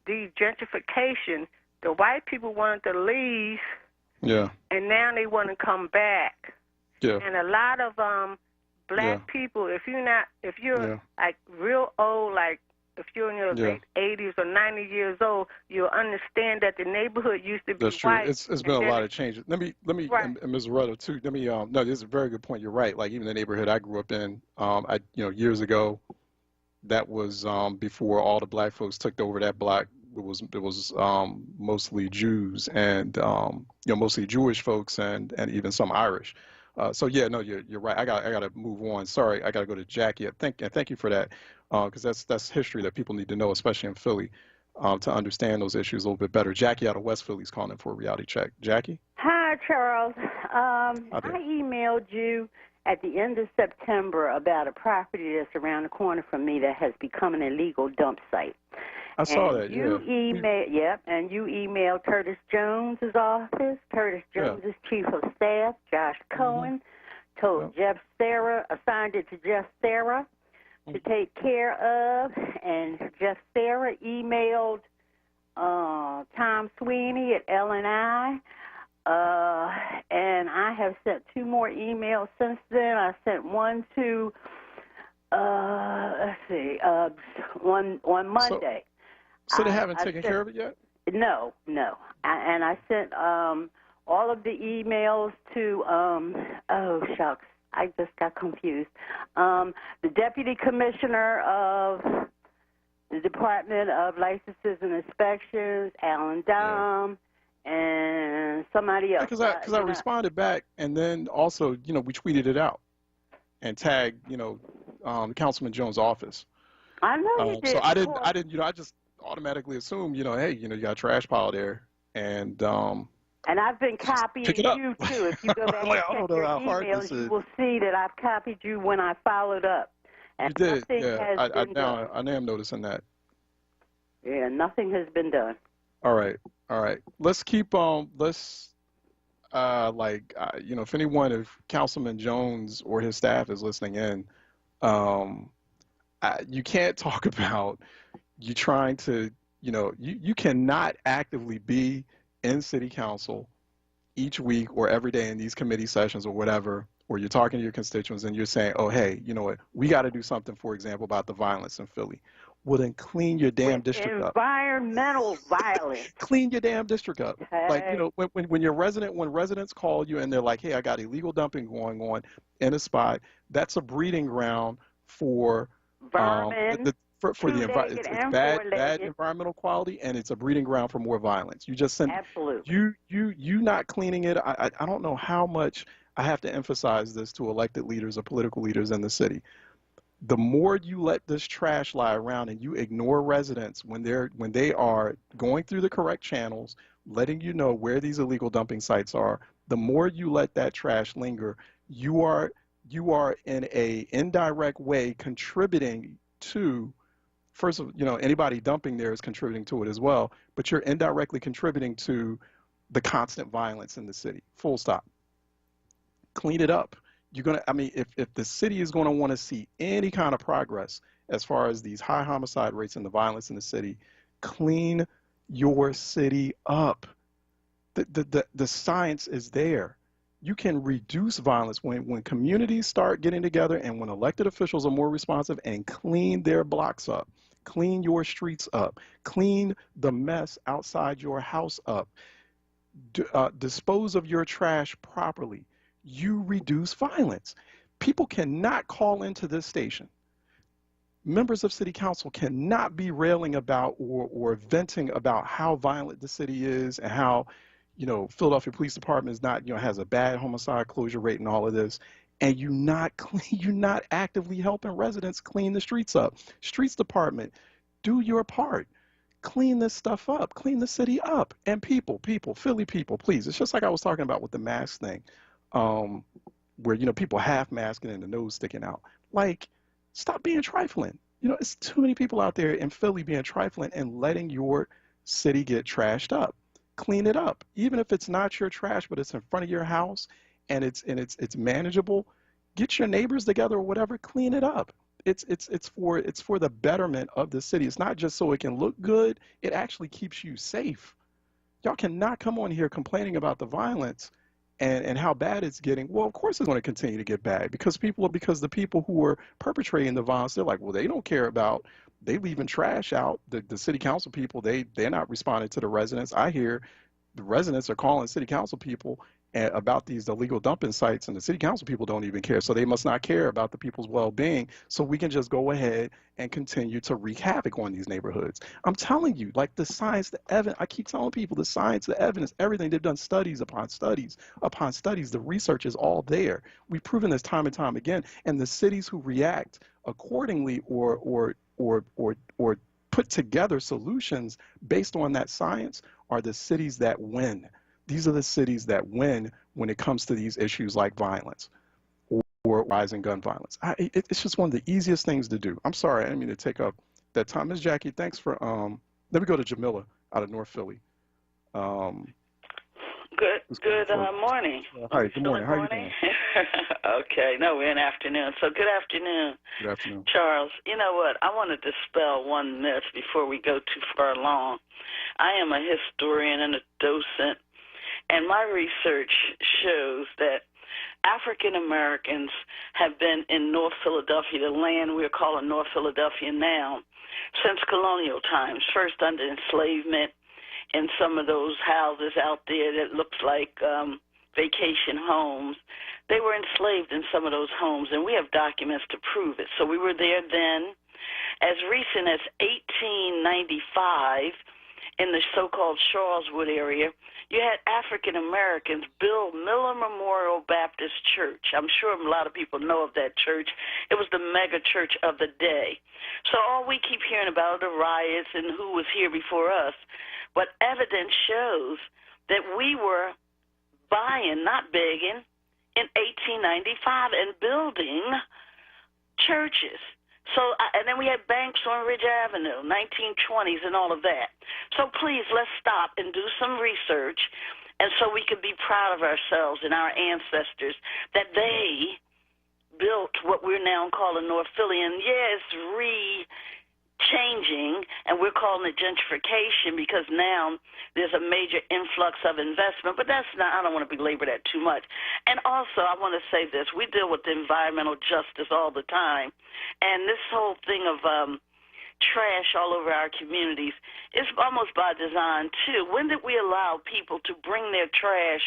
de-gentrification. The white people wanted to leave, and now they want to come back. Yeah. And a lot of black people, if you're like real old, like if you're in your late 80s or 90 years old, you'll understand that the neighborhood used to be That's true. white. It's been a lot of changes. Let me, and Ms. Rutter too. Let me. No, this is a very good point. You're right. Like even the neighborhood I grew up in, years ago, that was before all the black folks took over that block. It was mostly Jews and mostly Jewish folks and even some Irish. So yeah, no, you're right. I got to move on. Sorry, I got to go to Jackie. Thank you for that, because that's history that people need to know, especially in Philly, to understand those issues a little bit better. Jackie out of West Philly is calling in for a reality check. Jackie. Hi, Charles. I emailed you at the end of September about a property that's around the corner from me that has become an illegal dump site. I saw that. You and you emailed Curtis Jones's office. Curtis Jones's chief of staff, Josh Cohen, told Jeff Sarah, assigned it to Jeff Sarah to take care of, and Jeff Sarah emailed Tom Sweeney at L&I, and I have sent 2 more emails since then. I sent one to on Monday. So they haven't taken care of it yet? No. And I sent all of the emails to, oh, shucks, I just got confused. The Deputy Commissioner of the Department of Licenses and Inspections, Alan Dom, and somebody else. Because I responded back, and then also, we tweeted it out and tagged, Councilman Jones' office. I know you did. So I didn't, I just automatically assume, hey, you got a trash pile there, and I've been copying you too. If you go back and check your emails, you will see that I've copied you when I followed up. And you did, I am noticing that. Yeah, nothing has been done. All right. Let's keep if Councilman Jones or his staff is listening in, you can't talk about you trying to, you cannot actively be in city council each week or every day in these committee sessions or whatever, or you're talking to your constituents and you're saying, oh, hey, you know what, we got to do something, for example, about the violence in Philly. Well, then clean your damn district up. Environmental violence. Clean your damn district up. Okay. Like, when residents call you and they're like, hey, I got illegal dumping going on in a spot, that's a breeding ground for vermin. For the environment. It's bad environmental quality, and it's a breeding ground for more violence. You just send you not cleaning it. I don't know how much I have to emphasize this to elected leaders or political leaders in the city. The more you let this trash lie around and you ignore residents when they are going through the correct channels, letting you know where these illegal dumping sites are, the more you let that trash linger, you are in a indirect way contributing to, first of anybody dumping there is contributing to it as well, but you're indirectly contributing to the constant violence in the city. Full stop. Clean it up. If the city is going to want to see any kind of progress as far as these high homicide rates and the violence in the city, clean your city up. The science is there. You can reduce violence when communities start getting together and when elected officials are more responsive and clean their blocks up, clean your streets up, clean the mess outside your house up, dispose of your trash properly. you reduce violence. People cannot call into this station. Members of city council cannot be railing about or venting about how violent the city is and how, Philadelphia Police Department is not, has a bad homicide closure rate and all of this. And you're not actively helping residents clean the streets up. Streets Department, do your part. Clean this stuff up. Clean the city up. And people, Philly people, please. It's just like I was talking about with the mask thing, where, people half masking and the nose sticking out. Like, stop being trifling. It's too many people out there in Philly being trifling and letting your city get trashed up. Clean it up. Even if it's not your trash, but it's in front of your house and it's manageable, get your neighbors together or whatever, clean it up. It's for the betterment of the city. It's not just so it can look good, it actually keeps you safe. Y'all cannot come on here complaining about the violence and how bad it's getting. Well, of course it's going to continue to get bad because the people who are perpetrating the violence, they're like, well, they don't care about, they leaving trash out. The city council people, they're not responding to the residents. I hear the residents are calling city council people about these illegal dumping sites, and the city council people don't even care. So they must not care about the people's well-being. So we can just go ahead and continue to wreak havoc on these neighborhoods. I'm telling you, like the science, the evidence, I keep telling people the science, the evidence, everything. They've done studies upon studies upon studies. The research is all there. We've proven this time and time again. And the cities who react accordingly or put together solutions based on that science are the cities that win. These are the cities that win when it comes to these issues like violence or rising gun violence. It's just one of the easiest things to do. I'm sorry, I didn't mean to take up that time. Ms. Jackie, thanks for, let me go to Jamila out of North Philly. Good morning. Hi, good morning. How are you doing? Okay, no, we're in afternoon. So good afternoon. Good afternoon. Charles, you know what? I want to dispel one myth before we go too far along. I am a historian and a docent. And my research shows that African Americans have been in North Philadelphia, the land we're calling North Philadelphia now, since colonial times, first under enslavement in some of those houses out there that looks like vacation homes. They were enslaved in some of those homes, and we have documents to prove it. So we were there then. As recent as 1895, in the so-called Charleswood area, you had African Americans build Miller Memorial Baptist Church. I'm sure a lot of people know of that church. It was the mega church of the day. So all we keep hearing about are the riots and who was here before us. But evidence shows that we were buying, not begging, in 1895 and building churches. So, and then we had banks on Ridge Avenue, 1920s and all of that. So please, let's stop and do some research, and so we could be proud of ourselves and our ancestors that they built what we're now calling North Philly. And yeah, it's changing, and we're calling it gentrification because now there's a major influx of investment, but that's not, I don't want to belabor that too much. And also, I want to say this, we deal with environmental justice all the time, and this whole thing of trash all over our communities is almost by design, too. When did we allow people to bring their trash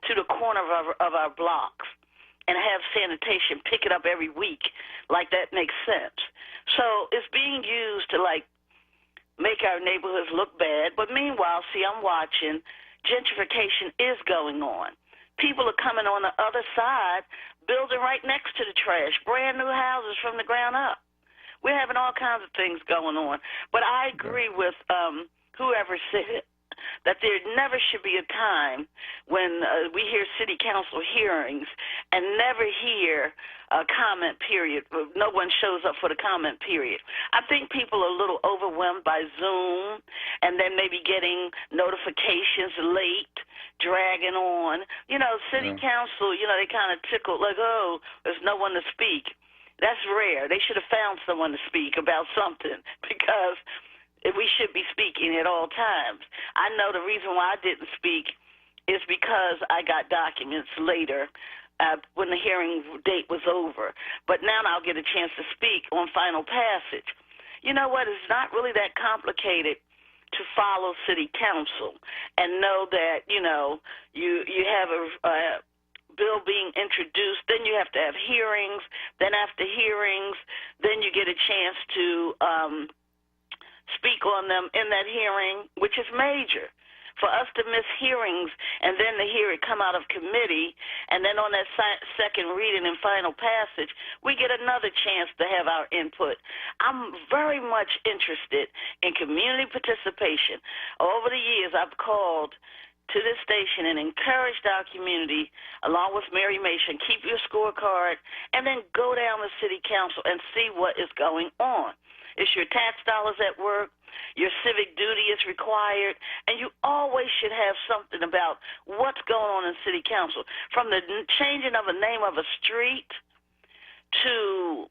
to the corner of our blocks and have sanitation pick it up every week? Like, that makes sense. So it's being used to, like, make our neighborhoods look bad. But meanwhile, see, I'm watching, gentrification is going on. People are coming on the other side, building right next to the trash, brand new houses from the ground up. We're having all kinds of things going on. But I agree with whoever said it, that there never should be a time when we hear city council hearings and never hear a comment period. No one shows up for the comment period. I think people are a little overwhelmed by Zoom and then maybe getting notifications late, dragging on. You know, city council, you know, they kind of tickle like, oh, there's no one to speak. That's rare. They should have found someone to speak about something because we should be speaking at all times. I know the reason why I didn't speak is because I got documents later when the hearing date was over. But now I'll get a chance to speak on final passage. You know what? It's not really that complicated to follow city council and know that, you know, you have a bill being introduced, then you have to have hearings. Then after hearings, then you get a chance to speak on them in that hearing, which is major. For us to miss hearings and then to hear it come out of committee, and then on that second reading and final passage, we get another chance to have our input. I'm very much interested in community participation. Over the years, I've called to this station and encouraged our community, along with Mary Mason, keep your scorecard, and then go down to City Council and see what is going on. It's your tax dollars at work. Your civic duty is required, and you always should have something about what's going on in City Council, from the changing of a name of a street to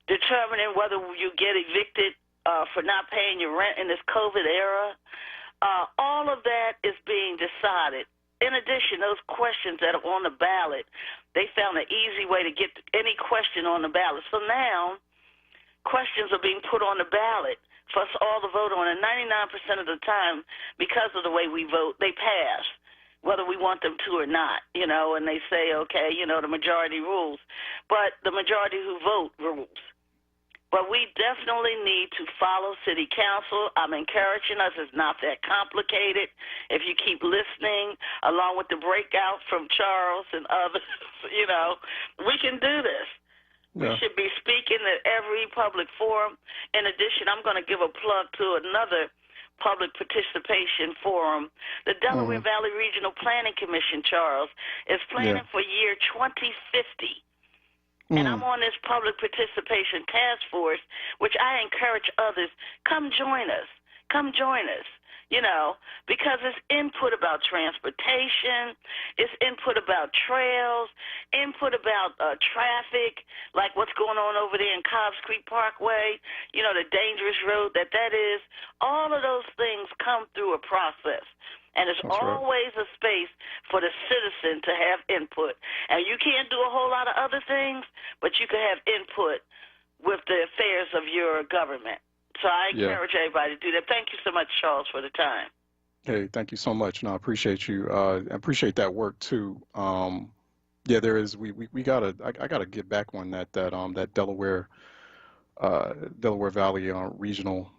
determining whether you get evicted for not paying your rent in this COVID era. All of that is being decided. In addition, those questions that are on the ballot, they found an easy way to get any question on the ballot. So now questions are being put on the ballot for us all to vote on, and 99% of the time, because of the way we vote, they pass, whether we want them to or not, you know, and they say, okay, you know, the majority rules. But the majority who vote rules. But we definitely need to follow City Council. I'm encouraging us. It's not that complicated. If you keep listening, along with the breakout from Charles and others, you know, we can do this. We should be speaking at every public forum. In addition, I'm going to give a plug to another public participation forum. The Delaware Valley Regional Planning Commission, Charles, is planning for year 2050. And I'm on this public participation task force, which I encourage others, come join us. Come join us. You know, because it's input about transportation, it's input about trails, input about traffic, like what's going on over there in Cobbs Creek Parkway, you know, the dangerous road that is. All of those things come through a process. And it's always a space for the citizen to have input. And you can't do a whole lot of other things, but you can have input with the affairs of your government. So I encourage everybody to do that. Thank you so much, Charles, for the time. Hey, thank you so much. No, I appreciate you. I appreciate that work too. Yeah, there is. We gotta. I gotta get back on that Delaware Valley Regional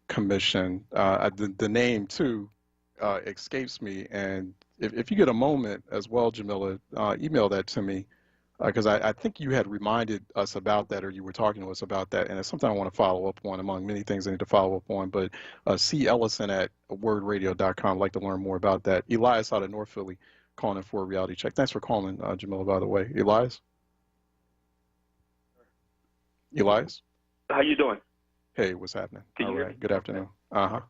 Commission. The name too escapes me. And if you get a moment as well, Jamila, email that to me. Because I think you had reminded us about that, or you were talking to us about that, and it's something I want to follow up on among many things I need to follow up on. But C. Ellison at wordradio.com. I'd like to learn more about that. Elias out of North Philly calling in for a reality check. Thanks for calling, Jamila, by the way. Elias? Elias? How you doing? Hey, what's happening? Can you hear right. me? Good afternoon. Uh-huh.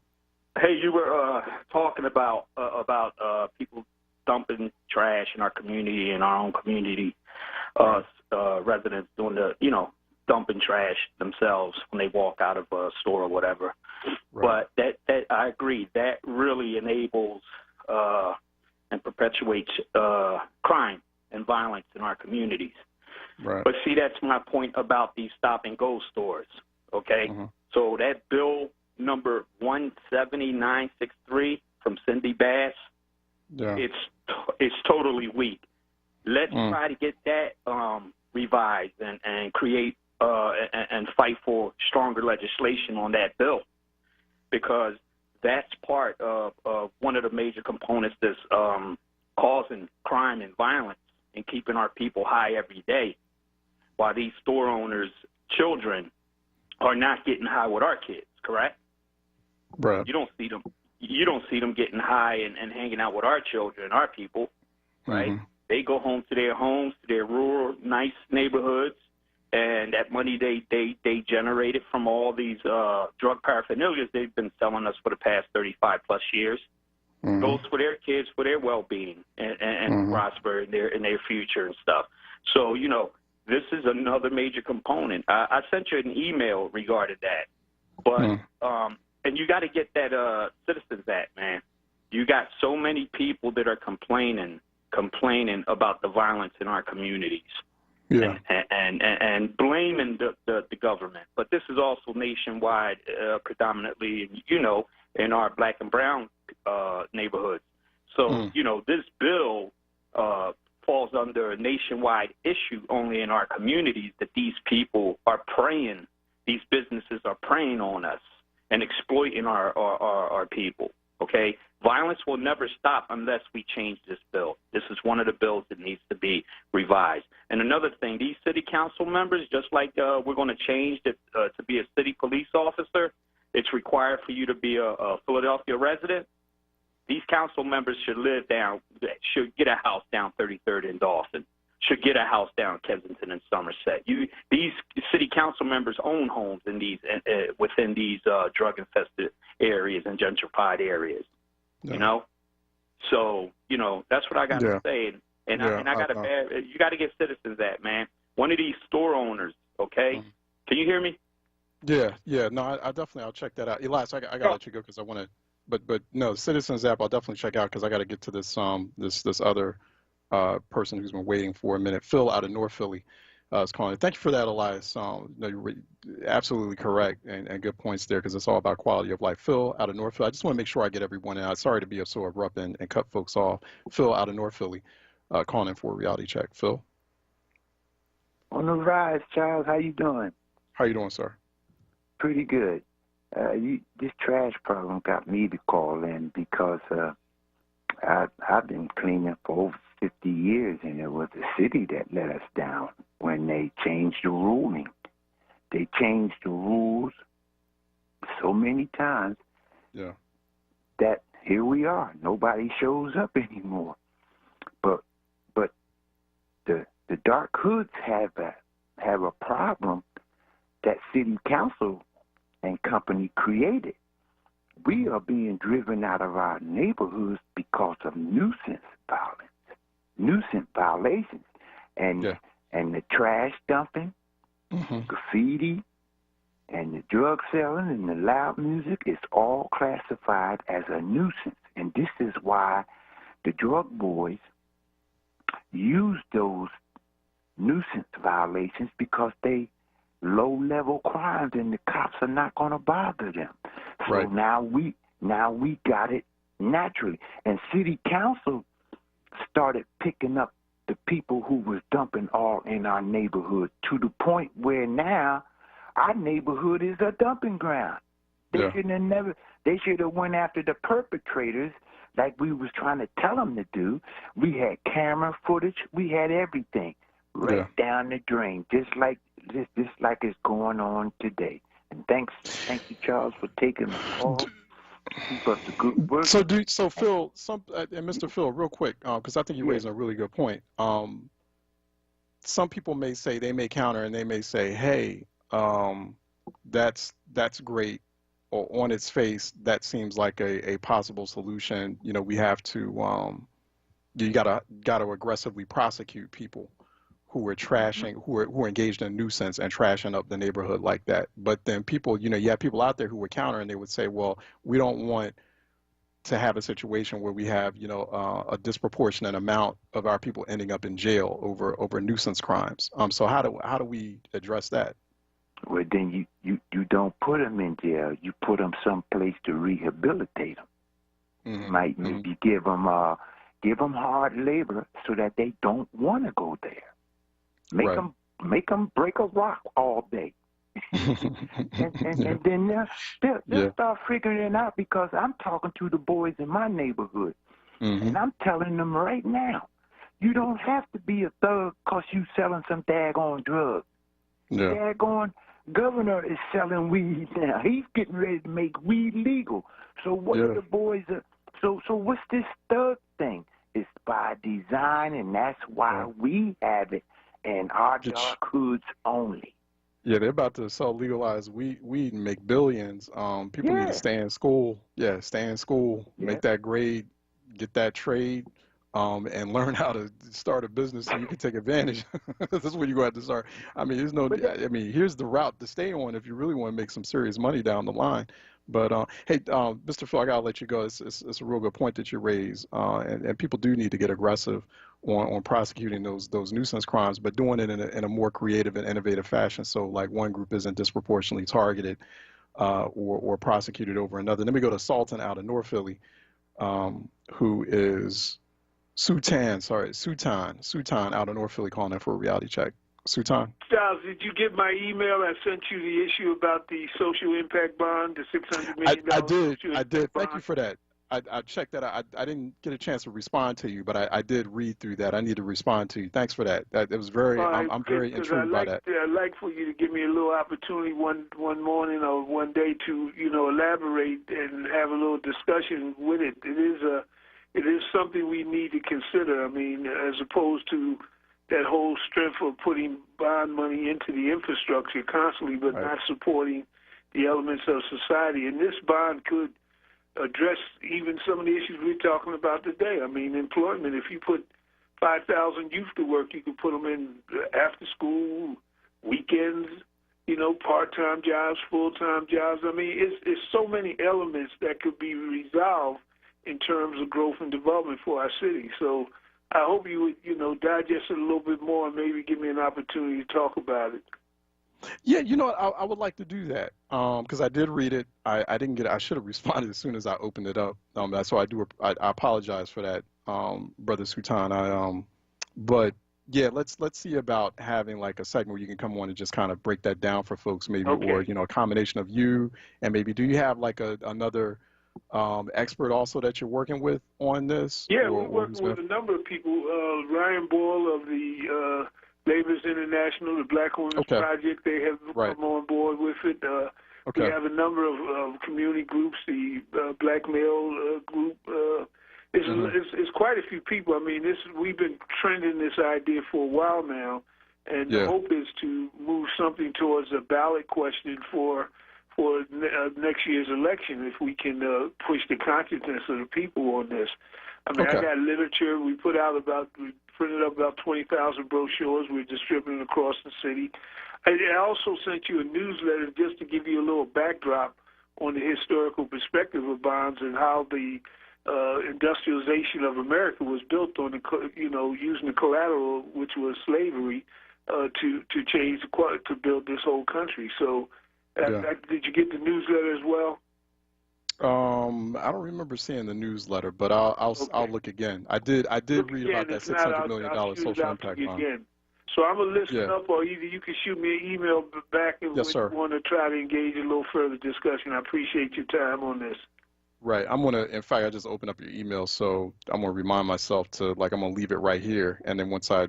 Hey, you were talking about people dumping trash in our community, in our own community. Residents doing the, dumping trash themselves when they walk out of a store or whatever. Right. But that I agree, that really enables and perpetuates crime and violence in our communities. Right. But see, that's my point about these stop-and-go stores, okay? So that bill number 17963 from Cindy Bass, it's totally weak. Let's try to get that revised and create and fight for stronger legislation on that bill, because that's part of one of the major components that's causing crime and violence and keeping our people high every day, while these store owners' children are not getting high with our kids, correct? Right. You don't see them getting high and hanging out with our children, our people, right? They go home to their homes, to their rural, nice neighborhoods, and that money they generated from all these drug paraphernalias they've been selling us for the past 35-plus years goes for their kids, for their well-being and prosper in their future and stuff. So, this is another major component. I sent you an email regarding that. But and you got to get that Citizens Act, man. You got so many people that are complaining about the violence in our communities, and blaming the government. But this is also nationwide, predominantly, in our black and brown neighborhoods. So, this bill falls under a nationwide issue only in our communities, that these people are preying, these businesses are preying on us and exploiting our people, okay? Violence will never stop unless we change this bill. This is one of the bills that needs to be revised. And another thing, these city council members, just like we're going to change to be a city police officer, it's required for you to be a Philadelphia resident. These council members should get a house down 33rd and Dawson, should get a house down Kensington and Somerset. These city council members own homes in these within these drug-infested areas and gentrified areas. Yeah. You know, so that's what I got to say. And I got you got to get citizens that, man. One of these store owners, okay? Can you hear me? Yeah. No, I definitely, I'll check that out. Elias, I got to let you go because I want to. But no, Citizens app I'll definitely check out because I got to get to this this other person who's been waiting for a minute. Phil out of North Philly is calling. Thank you for that, Elias. No, you're absolutely correct and good points there because it's all about quality of life. Phil out of North Philly. I just want to make sure I get everyone in. I'm sorry to be so abrupt and cut folks off. Phil out of North Philly calling in for a reality check. Phil. On the rise, Charles. How you doing? How you doing, sir? Pretty good. This trash problem got me to call in because I've been cleaning for over 50 years, and it was the city that let us down when they changed the ruling. They changed the rules so many times that here we are. Nobody shows up anymore. But the dark hoods have a problem that city council and company created. We are being driven out of our neighborhoods because of nuisance violations, and the trash dumping, graffiti, and the drug selling and the loud music is all classified as a nuisance. And this is why the drug boys use those nuisance violations, because they low-level crimes, and the cops are not going to bother them. So now we got it naturally. And city council started picking up the people who was dumping all in our neighborhood to the point where now our neighborhood is a dumping ground. They should have went after the perpetrators like we was trying to tell them to do. We had camera footage. We had everything down the drain, just like it's going on today. And thank you, Charles, for taking the call. Keep up the good work. So Phil, and Mr. Phil, real quick, because I think you raised a really good point. Some people may say, they may counter and they may say, hey, that's great, or on its face, that seems like a possible solution. We have to, you gotta aggressively prosecute people who are trashing, who are engaged in nuisance and trashing up the neighborhood like that. But then people, you have people out there who would counter, and they would say, well, we don't want to have a situation where we have, a disproportionate amount of our people ending up in jail over nuisance crimes. So how do we address that? Well, then you don't put them in jail. You put them someplace to rehabilitate them. Might maybe give them hard labor so that they don't want to go there. Make them break a rock all day, and then they'll start figuring it out, because I'm talking to the boys in my neighborhood, and I'm telling them right now, you don't have to be a thug because you selling some daggone drugs. Daggone governor is selling weed now. He's getting ready to make weed legal. So what are the boys? So what's this thug thing? It's by design, and that's why we have it. And our dark hoods only. Yeah, they're about to sell legalized weed and make billions. People need to stay in school. Stay in school, make that grade, get that trade, and learn how to start a business so you can take advantage. This is where you go have to start. I mean, here's the route to stay on if you really want to make some serious money down the line. But hey, Mr. Phil, I gotta let you go. It's a real good point that you raise, and people do need to get aggressive on prosecuting those nuisance crimes, but doing it in a more creative and innovative fashion. So like one group isn't disproportionately targeted or prosecuted over another. Then we go to Sultan out of North Philly, who is Sutan out of North Philly calling in for a reality check. Sutan. Styles, did you get my email? I sent you the issue about the social impact bond, the $600 million. I did. Thank you for that. I checked that. I didn't get a chance to respond to you, but I did read through that. I need to respond to you. Thanks for that. It was very. I'm very intrigued by that. I'd like for you to give me a little opportunity one morning or one day to elaborate and have a little discussion with it. It is something we need to consider. I mean, as opposed to that whole strength of putting bond money into the infrastructure constantly, but not supporting the elements of society. And this bond could address even some of the issues we're talking about today. I mean, employment. If you put 5,000 youth to work, you could put them in after school, weekends, part-time jobs, full-time jobs. I mean, it's so many elements that could be resolved in terms of growth and development for our city. So I hope you would, digest it a little bit more and maybe give me an opportunity to talk about it. Yeah, I would like to do that because I did read it. I didn't get it. I should have responded as soon as I opened it up. So I apologize for that, Brother Sultan. But yeah, let's see about having like a segment where you can come on and just kind of break that down for folks, maybe, or a combination of you and maybe. Do you have like another expert also that you're working with on this? Yeah, we're working with a number of people. Ryan Boyle of the Labor's International, the Black Women's Project, they have come on board with it. We have a number of community groups, the Black Male Group. It's quite a few people. I mean, we've been trending this idea for a while now, and the hope is to move something towards a ballot question for next year's election if we can push the consciousness of the people on this. I mean, I got literature. We printed up about 20,000 brochures. We're distributing across the city. I also sent you a newsletter just to give you a little backdrop on the historical perspective of bonds and how the industrialization of America was built on using the collateral, which was slavery, to change to build this whole country. So, did you get the newsletter as well? I don't remember seeing the newsletter, but I'll look again. I did read about that $600 million social impact fund. So I'm gonna listen up, or either you can shoot me an email back and want to try to engage in a little further discussion. I appreciate your time on this. Right. In fact, I just opened up your email, so I'm gonna remind myself I'm gonna leave it right here, and then once I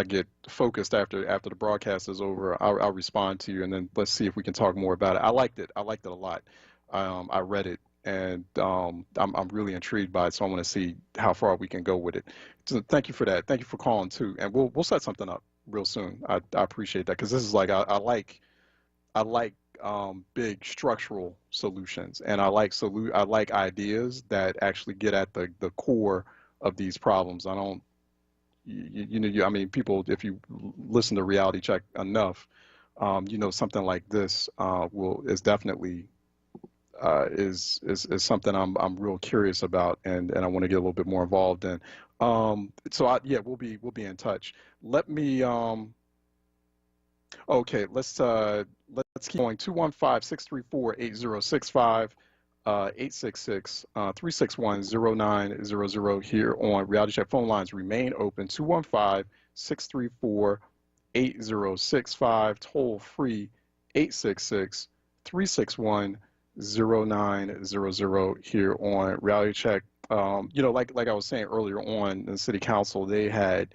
get focused after the broadcast is over, I'll respond to you, and then let's see if we can talk more about it. I liked it a lot. I read it, and I'm really intrigued by it, so I want to see how far we can go with it. So thank you for that. Thank you for calling too, and we'll set something up real soon. I appreciate that because this is like I like big structural solutions, and I like ideas that actually get at the core of these problems. I don't. I mean, people, if you listen to Reality Check enough, something like this is definitely is something I'm real curious about, and I want to get a little bit more involved in. So we'll be in touch. Let me let's keep going. 215-634-8065. 866-361-0900 here on Reality Check. Phone lines remain open. 215-634-8065. Toll free 866-361-0900 here on Reality Check. Like I was saying earlier on, the City Council, they had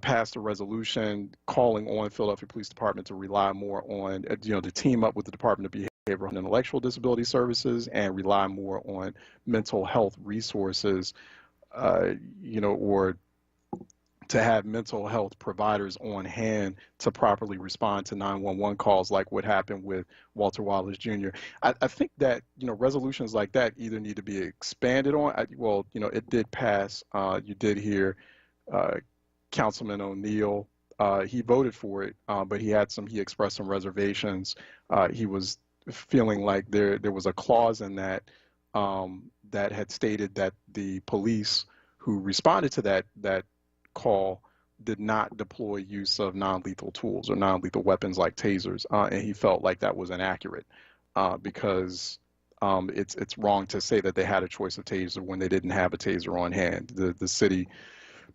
passed a resolution calling on Philadelphia Police Department to rely more on, to team up with the Department of Behavioral and Intellectual Disability Services and rely more on mental health resources, or to have mental health providers on hand to properly respond to 911 calls, like what happened with Walter Wallace Jr. I think that, resolutions like that either need to be expanded on. It did pass. You did hear Councilman O'Neill. He voted for it, but he expressed some reservations. He was feeling like there was a clause in that that had stated that the police who responded to that call did not deploy use of non-lethal tools or non-lethal weapons like tasers, and he felt like that was inaccurate because it's wrong to say that they had a choice of taser when they didn't have a taser on hand. The city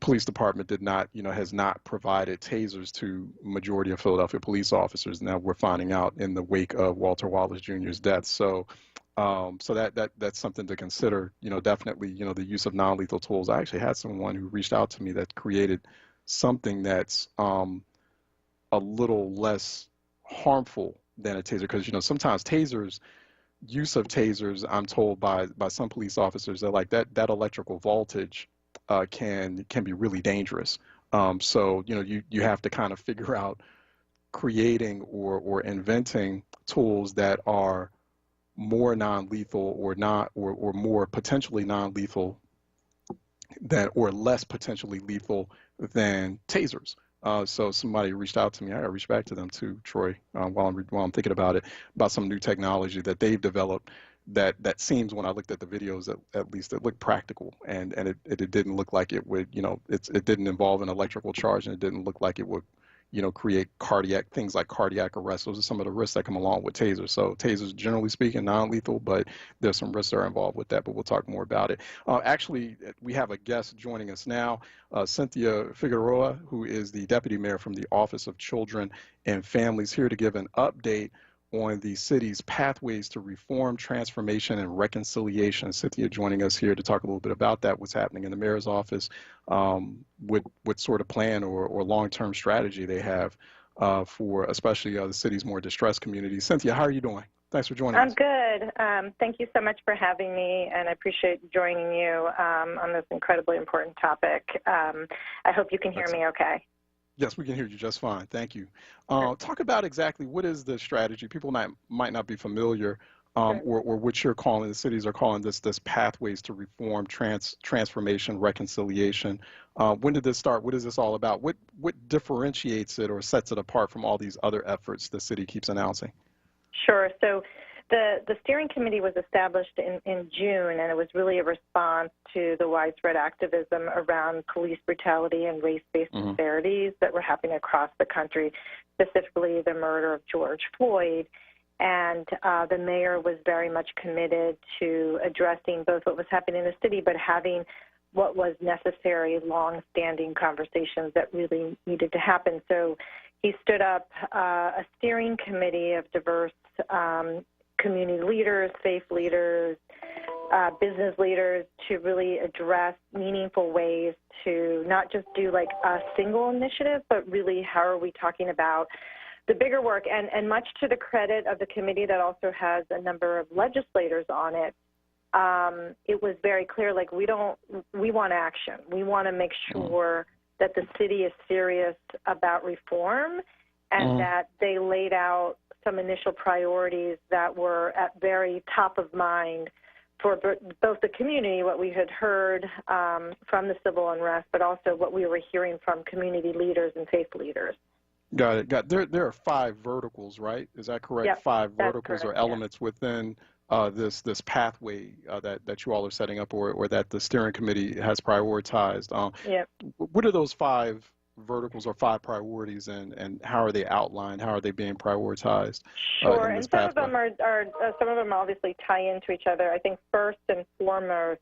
police department did not, has not provided tasers to majority of Philadelphia police officers. Now we're finding out in the wake of Walter Wallace Jr.'s death. So that's something to consider. Definitely, the use of non-lethal tools. I actually had someone who reached out to me that created something that's a little less harmful than a taser, because sometimes use of tasers, I'm told by some police officers, that like that electrical voltage can be really dangerous. So you have to kind of figure out creating or inventing tools that are more non-lethal or more potentially non-lethal or less potentially lethal than tasers. So somebody reached out to me. I got to reach back to them too, Troy, while I'm thinking about it, about some new technology that they've developed that seems, when I looked at the videos, at least it looked practical, and it didn't look like it would, it didn't involve an electrical charge, and it didn't look like it would, create things like cardiac arrest. Those are some of the risks that come along with tasers. So tasers, generally speaking, non-lethal, but there's some risks that are involved with that, but we'll talk more about it. Actually, we have a guest joining us now, Cynthia Figueroa, who is the Deputy Mayor from the Office of Children and Families, here to give an update on the city's pathways to reform, transformation, and reconciliation. Cynthia joining us here to talk a little bit about that, what's happening in the mayor's office, what sort of plan or long-term strategy they have for especially the city's more distressed communities. Cynthia, how are you doing? Thanks for joining us. I'm good. Thank you so much for having me, and I appreciate joining you on this incredibly important topic. I hope you can hear me okay. Yes, we can hear you just fine. Thank you. Talk about exactly what is the strategy. People might not be familiar, or what you're calling, the cities are calling this pathways to reform, transformation, reconciliation. When did this start? What is this all about? What differentiates it or sets it apart from all these other efforts the city keeps announcing? Sure. So the steering committee was established in June, and it was really a response to the widespread activism around police brutality and race-based disparities that were happening across the country, specifically the murder of George Floyd. And the mayor was very much committed to addressing both what was happening in the city, but having what was necessary, long-standing conversations that really needed to happen. So he stood up a steering committee of diverse community leaders, faith leaders, business leaders, to really address meaningful ways to not just do like a single initiative, but really how are we talking about the bigger work. And much to the credit of the committee that also has a number of legislators on it, it was very clear, like we want action. We want to make sure that the city is serious about reform, and that they laid out some initial priorities that were at very top of mind for both the community, what we had heard from the civil unrest, but also what we were hearing from community leaders and faith leaders. Got it. There are 5 verticals, right? Is that correct? Yep, 5 verticals correct, or elements within this pathway that you all are setting up, or that the steering committee has prioritized. Yep. What are those 5 verticals or 5 priorities, and how are they outlined? How are they being prioritized? Sure, and some of them are some of them obviously tie into each other. I think first and foremost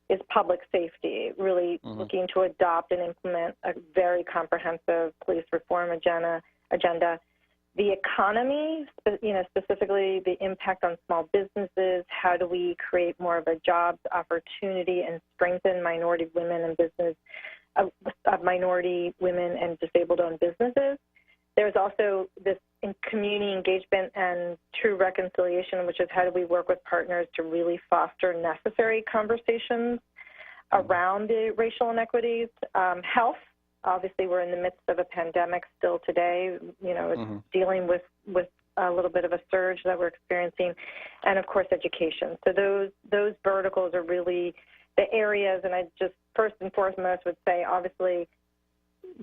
is public safety, really looking to adopt and implement a very comprehensive police reform agenda. The economy, specifically the impact on small businesses. How do we create more of a jobs opportunity and strengthen minority women and minority women and disabled-owned businesses? There's also this community engagement and true reconciliation, which is how do we work with partners to really foster necessary conversations around the racial inequities. Health, obviously we're in the midst of a pandemic still today, it's dealing with a little bit of a surge that we're experiencing, and of course education. So those verticals are really the areas, and I just first and foremost would say obviously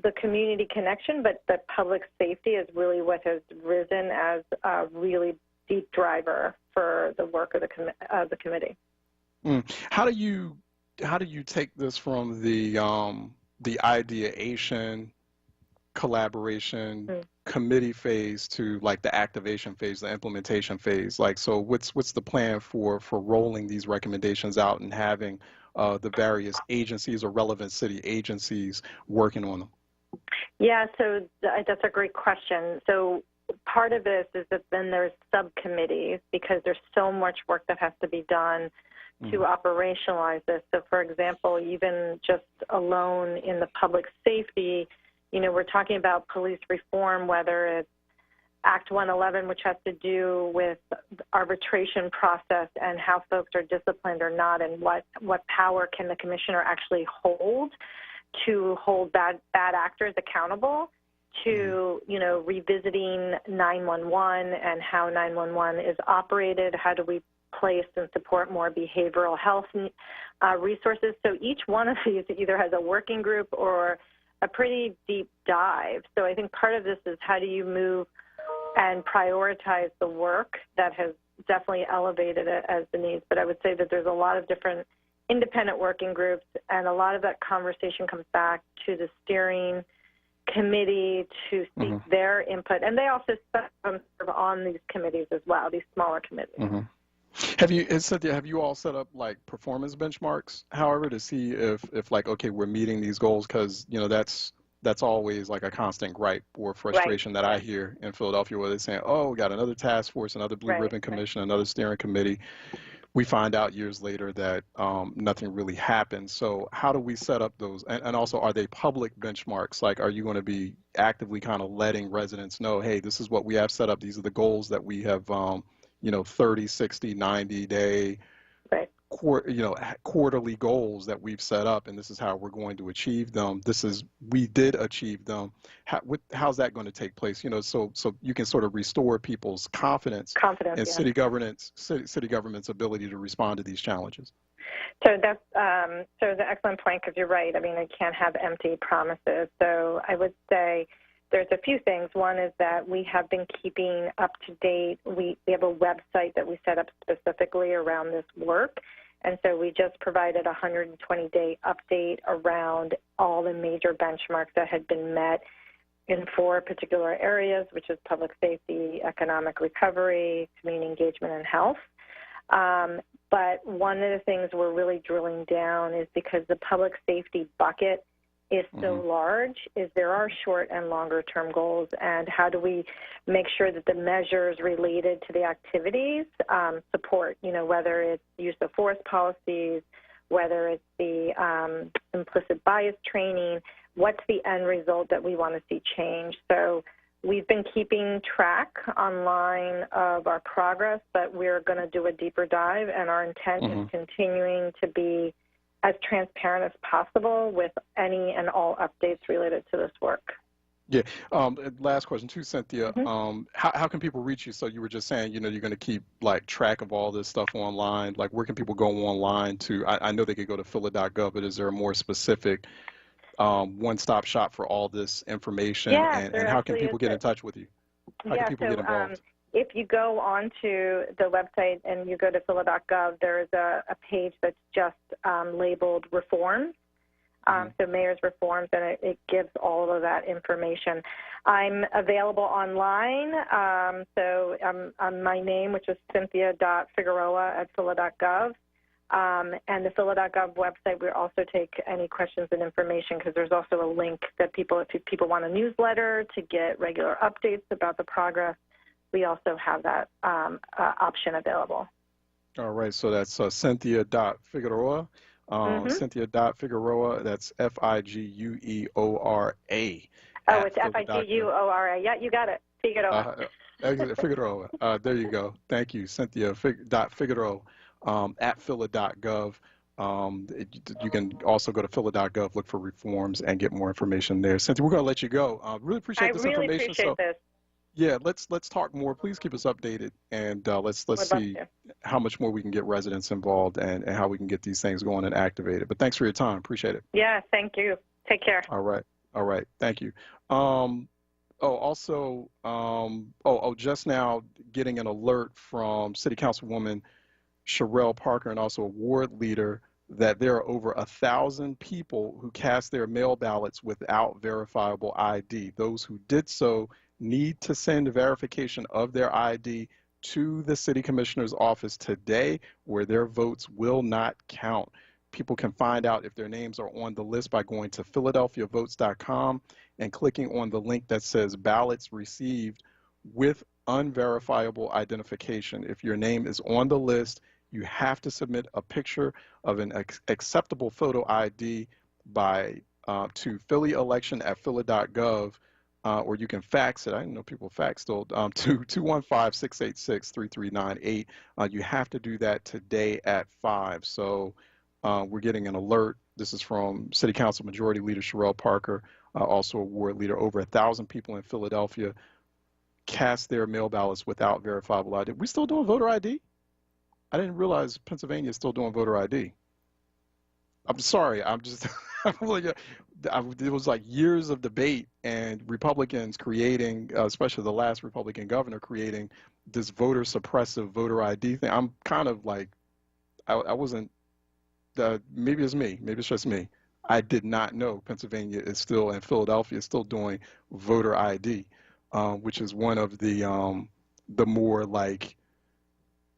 the community connection, but the public safety is really what has risen as a really deep driver for the work of the committee. How do you take this from the ideation, collaboration, committee phase to like the activation phase, the implementation phase? Like, so what's the plan for rolling these recommendations out and having the various agencies or relevant city agencies working on them? Yeah, so that's a great question. So part of this is that then there's subcommittees because there's so much work that has to be done to operationalize this. So, for example, even just alone in the public safety, you know, we're talking about police reform, whether it's Act 111, which has to do with the arbitration process and how folks are disciplined or not, and what power can the commissioner actually hold to hold bad actors accountable, to, you know, revisiting 911 and how 911 is operated. How do we place and support more behavioral health resources? So each one of these either has a working group or a pretty deep dive. So I think part of this is how do you move and prioritize the work that has definitely elevated it as the needs. But I would say that there's a lot of different independent working groups, and a lot of that conversation comes back to the steering committee to seek their input. And they also serve on these committees as well, these smaller committees. Have you all set up like performance benchmarks, however, to see if like, okay, we're meeting these goals? Because, you know, that's always like a constant gripe or frustration that I hear in Philadelphia, where they're saying, oh, we got another task force, another blue ribbon commission, another steering committee. We find out years later that nothing really happened. So how do we set up those? And also, are they public benchmarks? Like, are you going to be actively kind of letting residents know, hey, this is what we have set up. These are the goals that we have, you know, 30, 60, 90-day, quarterly goals that we've set up, and this is how we're going to achieve them. We did achieve them. How's that going to take place? You know, so you can sort of restore people's confidence in city government's ability to respond to these challenges. So that's an excellent point, because you're right. I mean, I can't have empty promises. So I would say there's a few things. One is that we have been keeping up to date. We have a website that we set up specifically around this work. And so we just provided a 120-day update around all the major benchmarks that had been met in 4 particular areas, which is public safety, economic recovery, community engagement, and health. But one of the things we're really drilling down is because the public safety bucket is so large, is there are short and longer term goals, and how do we make sure that the measures related to the activities support, you know, whether it's use of force policies, whether it's the implicit bias training, what's the end result that we want to see change. So we've been keeping track online of our progress, but we're going to do a deeper dive, and our intent is continuing to be as transparent as possible with any and all updates related to this work. Yeah. Last question too, Cynthia. How can people reach you? So you were just saying, you know, you're going to keep like track of all this stuff online. Like, where can people go online to? I know they could go to phila.gov, but is there a more specific one-stop shop for all this information? And how can people get in touch with you? How can people get involved? If you go onto the website and you go to phila.gov, there's a page that's just labeled reforms. So mayor's reforms, and it gives all of that information. I'm available online. So my name, which is cynthia.figueroa@phila.gov. And the phila.gov website, we also take any questions and information, because there's also a link that if people want a newsletter to get regular updates about the progress, we also have that option available. All right, so that's Cynthia.Figueroa. Cynthia.Figueroa, that's Figueora. Oh, it's Figueora. Yeah, you got it. Figueroa. Figueroa. There you go. Thank you, Cynthia.Figueroa at phila.gov. You can also go to phila.gov, look for reforms, and get more information there. Cynthia, we're going to let you go. Really appreciate this information. I really appreciate this. Yeah, let's talk more. Please keep us updated, and let's see how much more we can get residents involved and how we can get these things going and activated. But thanks for your time. Appreciate it. Yeah, thank you. Take care. All right. Thank you. Just now getting an alert from City Councilwoman Sherelle Parker, and also a ward leader, that there are over 1,000 people who cast their mail ballots without verifiable ID. Those who did so need to send verification of their ID to the city commissioner's office today, where their votes will not count. People can find out if their names are on the list by going to philadelphiavotes.com and clicking on the link that says ballots received with unverifiable identification. If your name is on the list, you have to submit a picture of an acceptable photo ID by to phillyelection@philly.gov, or you can fax it. I didn't know people fax still, to 215-686-3398. You have to do that today at 5. So we're getting an alert. This is from City Council Majority Leader Sherelle Parker, also a ward leader. Over 1,000 people in Philadelphia cast their mail ballots without verifiable ID. We still doing voter ID? I didn't realize Pennsylvania is still doing voter ID. I'm sorry. I'm just, it was like years of debate and Republicans creating, especially the last Republican governor, creating this voter suppressive voter ID thing. I'm kind of like, I wasn't, maybe it's me, maybe it's just me. I did not know Pennsylvania is still, and Philadelphia is still doing voter ID, which is one of the more like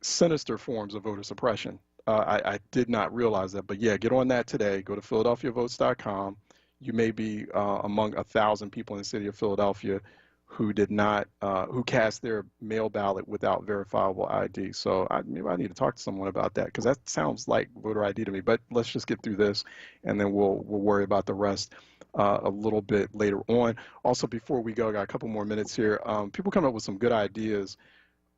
sinister forms of voter suppression. I did not realize that, but yeah, get on that today. Go to philadelphiavotes.com. You may be among 1,000 people in the city of Philadelphia who did not, who cast their mail ballot without verifiable ID. So maybe I need to talk to someone about that, because that sounds like voter ID to me. But let's just get through this, and then we'll worry about the rest a little bit later on. Also, before we go, I got a couple more minutes here. People come up with some good ideas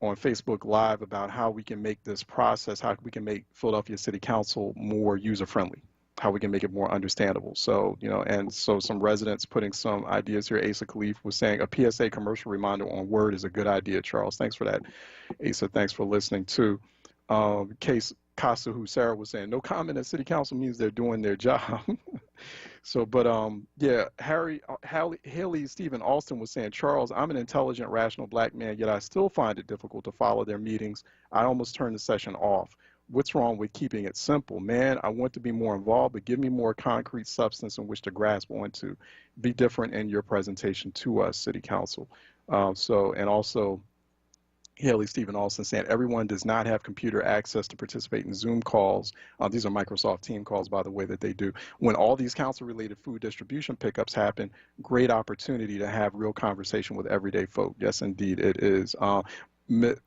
on Facebook Live about how we can make this process, how we can make Philadelphia City Council more user-friendly, how we can make it more understandable. So, you know, and so some residents putting some ideas here. Asa Khalif was saying a PSA commercial reminder on WURD is a good idea, Charles. Thanks for that. Asa, thanks for listening too. Case Casa, who Sarah was saying, no comment at City Council means they're doing their job. So, but yeah, Haley Stephen Alston was saying, Charles, I'm an intelligent, rational black man, yet I still find it difficult to follow their meetings. I almost turned the session off. What's wrong with keeping it simple? Man, I want to be more involved, but give me more concrete substance in which to grasp onto. Be different in your presentation to us, City Council. And also, Haley Stephen Alston saying everyone does not have computer access to participate in Zoom calls. These are Microsoft Team calls, by the way, that they do. When all these council-related food distribution pickups happen, great opportunity to have real conversation with everyday folk. Yes, indeed, it is.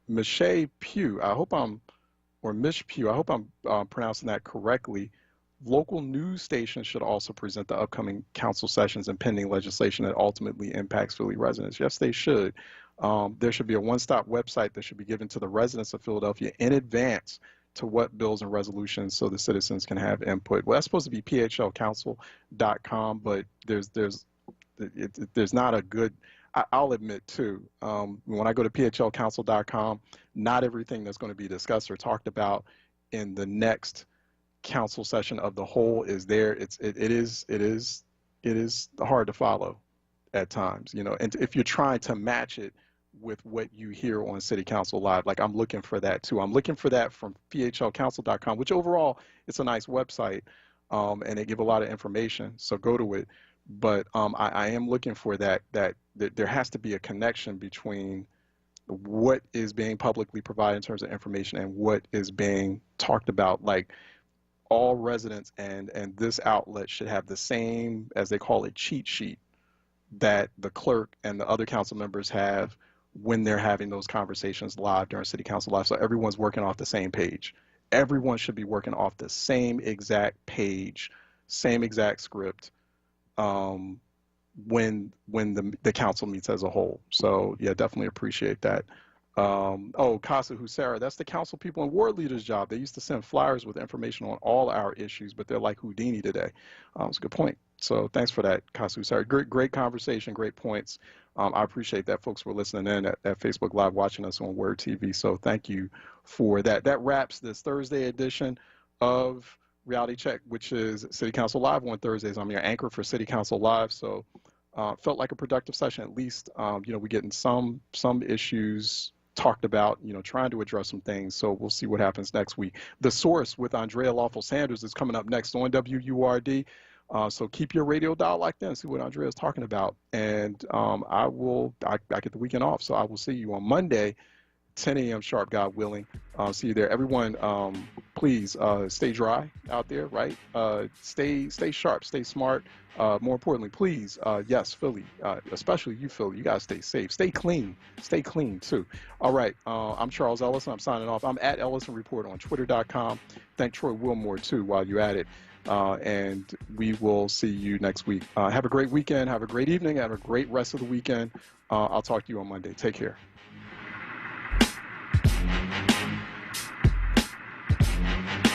Michelle Pugh, I hope I'm pronouncing that correctly. Local news stations should also present the upcoming council sessions and pending legislation that ultimately impacts Philly residents. Yes, they should. There should be a one-stop website that should be given to the residents of Philadelphia in advance to what bills and resolutions so the citizens can have input. Well, that's supposed to be phlcouncil.com, but there's not a good, I'll admit too, when I go to phlcouncil.com, not everything that's going to be discussed or talked about in the next council session of the whole is there. It is hard to follow at times, you know, and if you're trying to match it with what you hear on City Council Live, like I'm looking for that too. I'm looking for that from phlcouncil.com, which overall it's a nice website, and they give a lot of information, so go to it. But I am looking for that there has to be a connection between what is being publicly provided in terms of information and what is being talked about. Like all residents and this outlet should have the same, as they call it, cheat sheet that the clerk and the other council members have when they're having those conversations live during City Council Live. So everyone's working off the same page. Everyone should be working off the same exact page, same exact script when the council meets as a whole. So yeah, definitely appreciate that. Casa Husara, that's the council people and ward leaders' job. They used to send flyers with information on all our issues, but they're like Houdini today. It's a good point. So thanks for that, Casa Husara. Great conversation, great points. I appreciate that folks were listening in at Facebook Live, watching us on WURD TV. So thank you for that. That wraps this Thursday edition of Reality Check, which is City Council Live on Thursdays. I'm your anchor for City Council Live. So felt like a productive session. At least, we're getting some issues talked about, trying to address some things. So we'll see what happens next week. The Source with Andrea Lawful Sanders is coming up next on WURD. So keep your radio dial locked in, see what Andrea is talking about. And I get the weekend off, so I will see you on Monday, 10 a.m. sharp, God willing. See you there. Everyone, please stay dry out there, right? Stay sharp, stay smart. More importantly, please, yes, Philly, especially you, Philly, you guys stay safe. Stay clean too. All right, I'm Charles Ellison. I'm signing off. I'm at Ellison Report on Twitter.com. Thank Troy Wilmore too while you're at it. And we will see you next week. Have a great weekend. Have a great evening. Have a great rest of the weekend. I'll talk to you on Monday. Take care.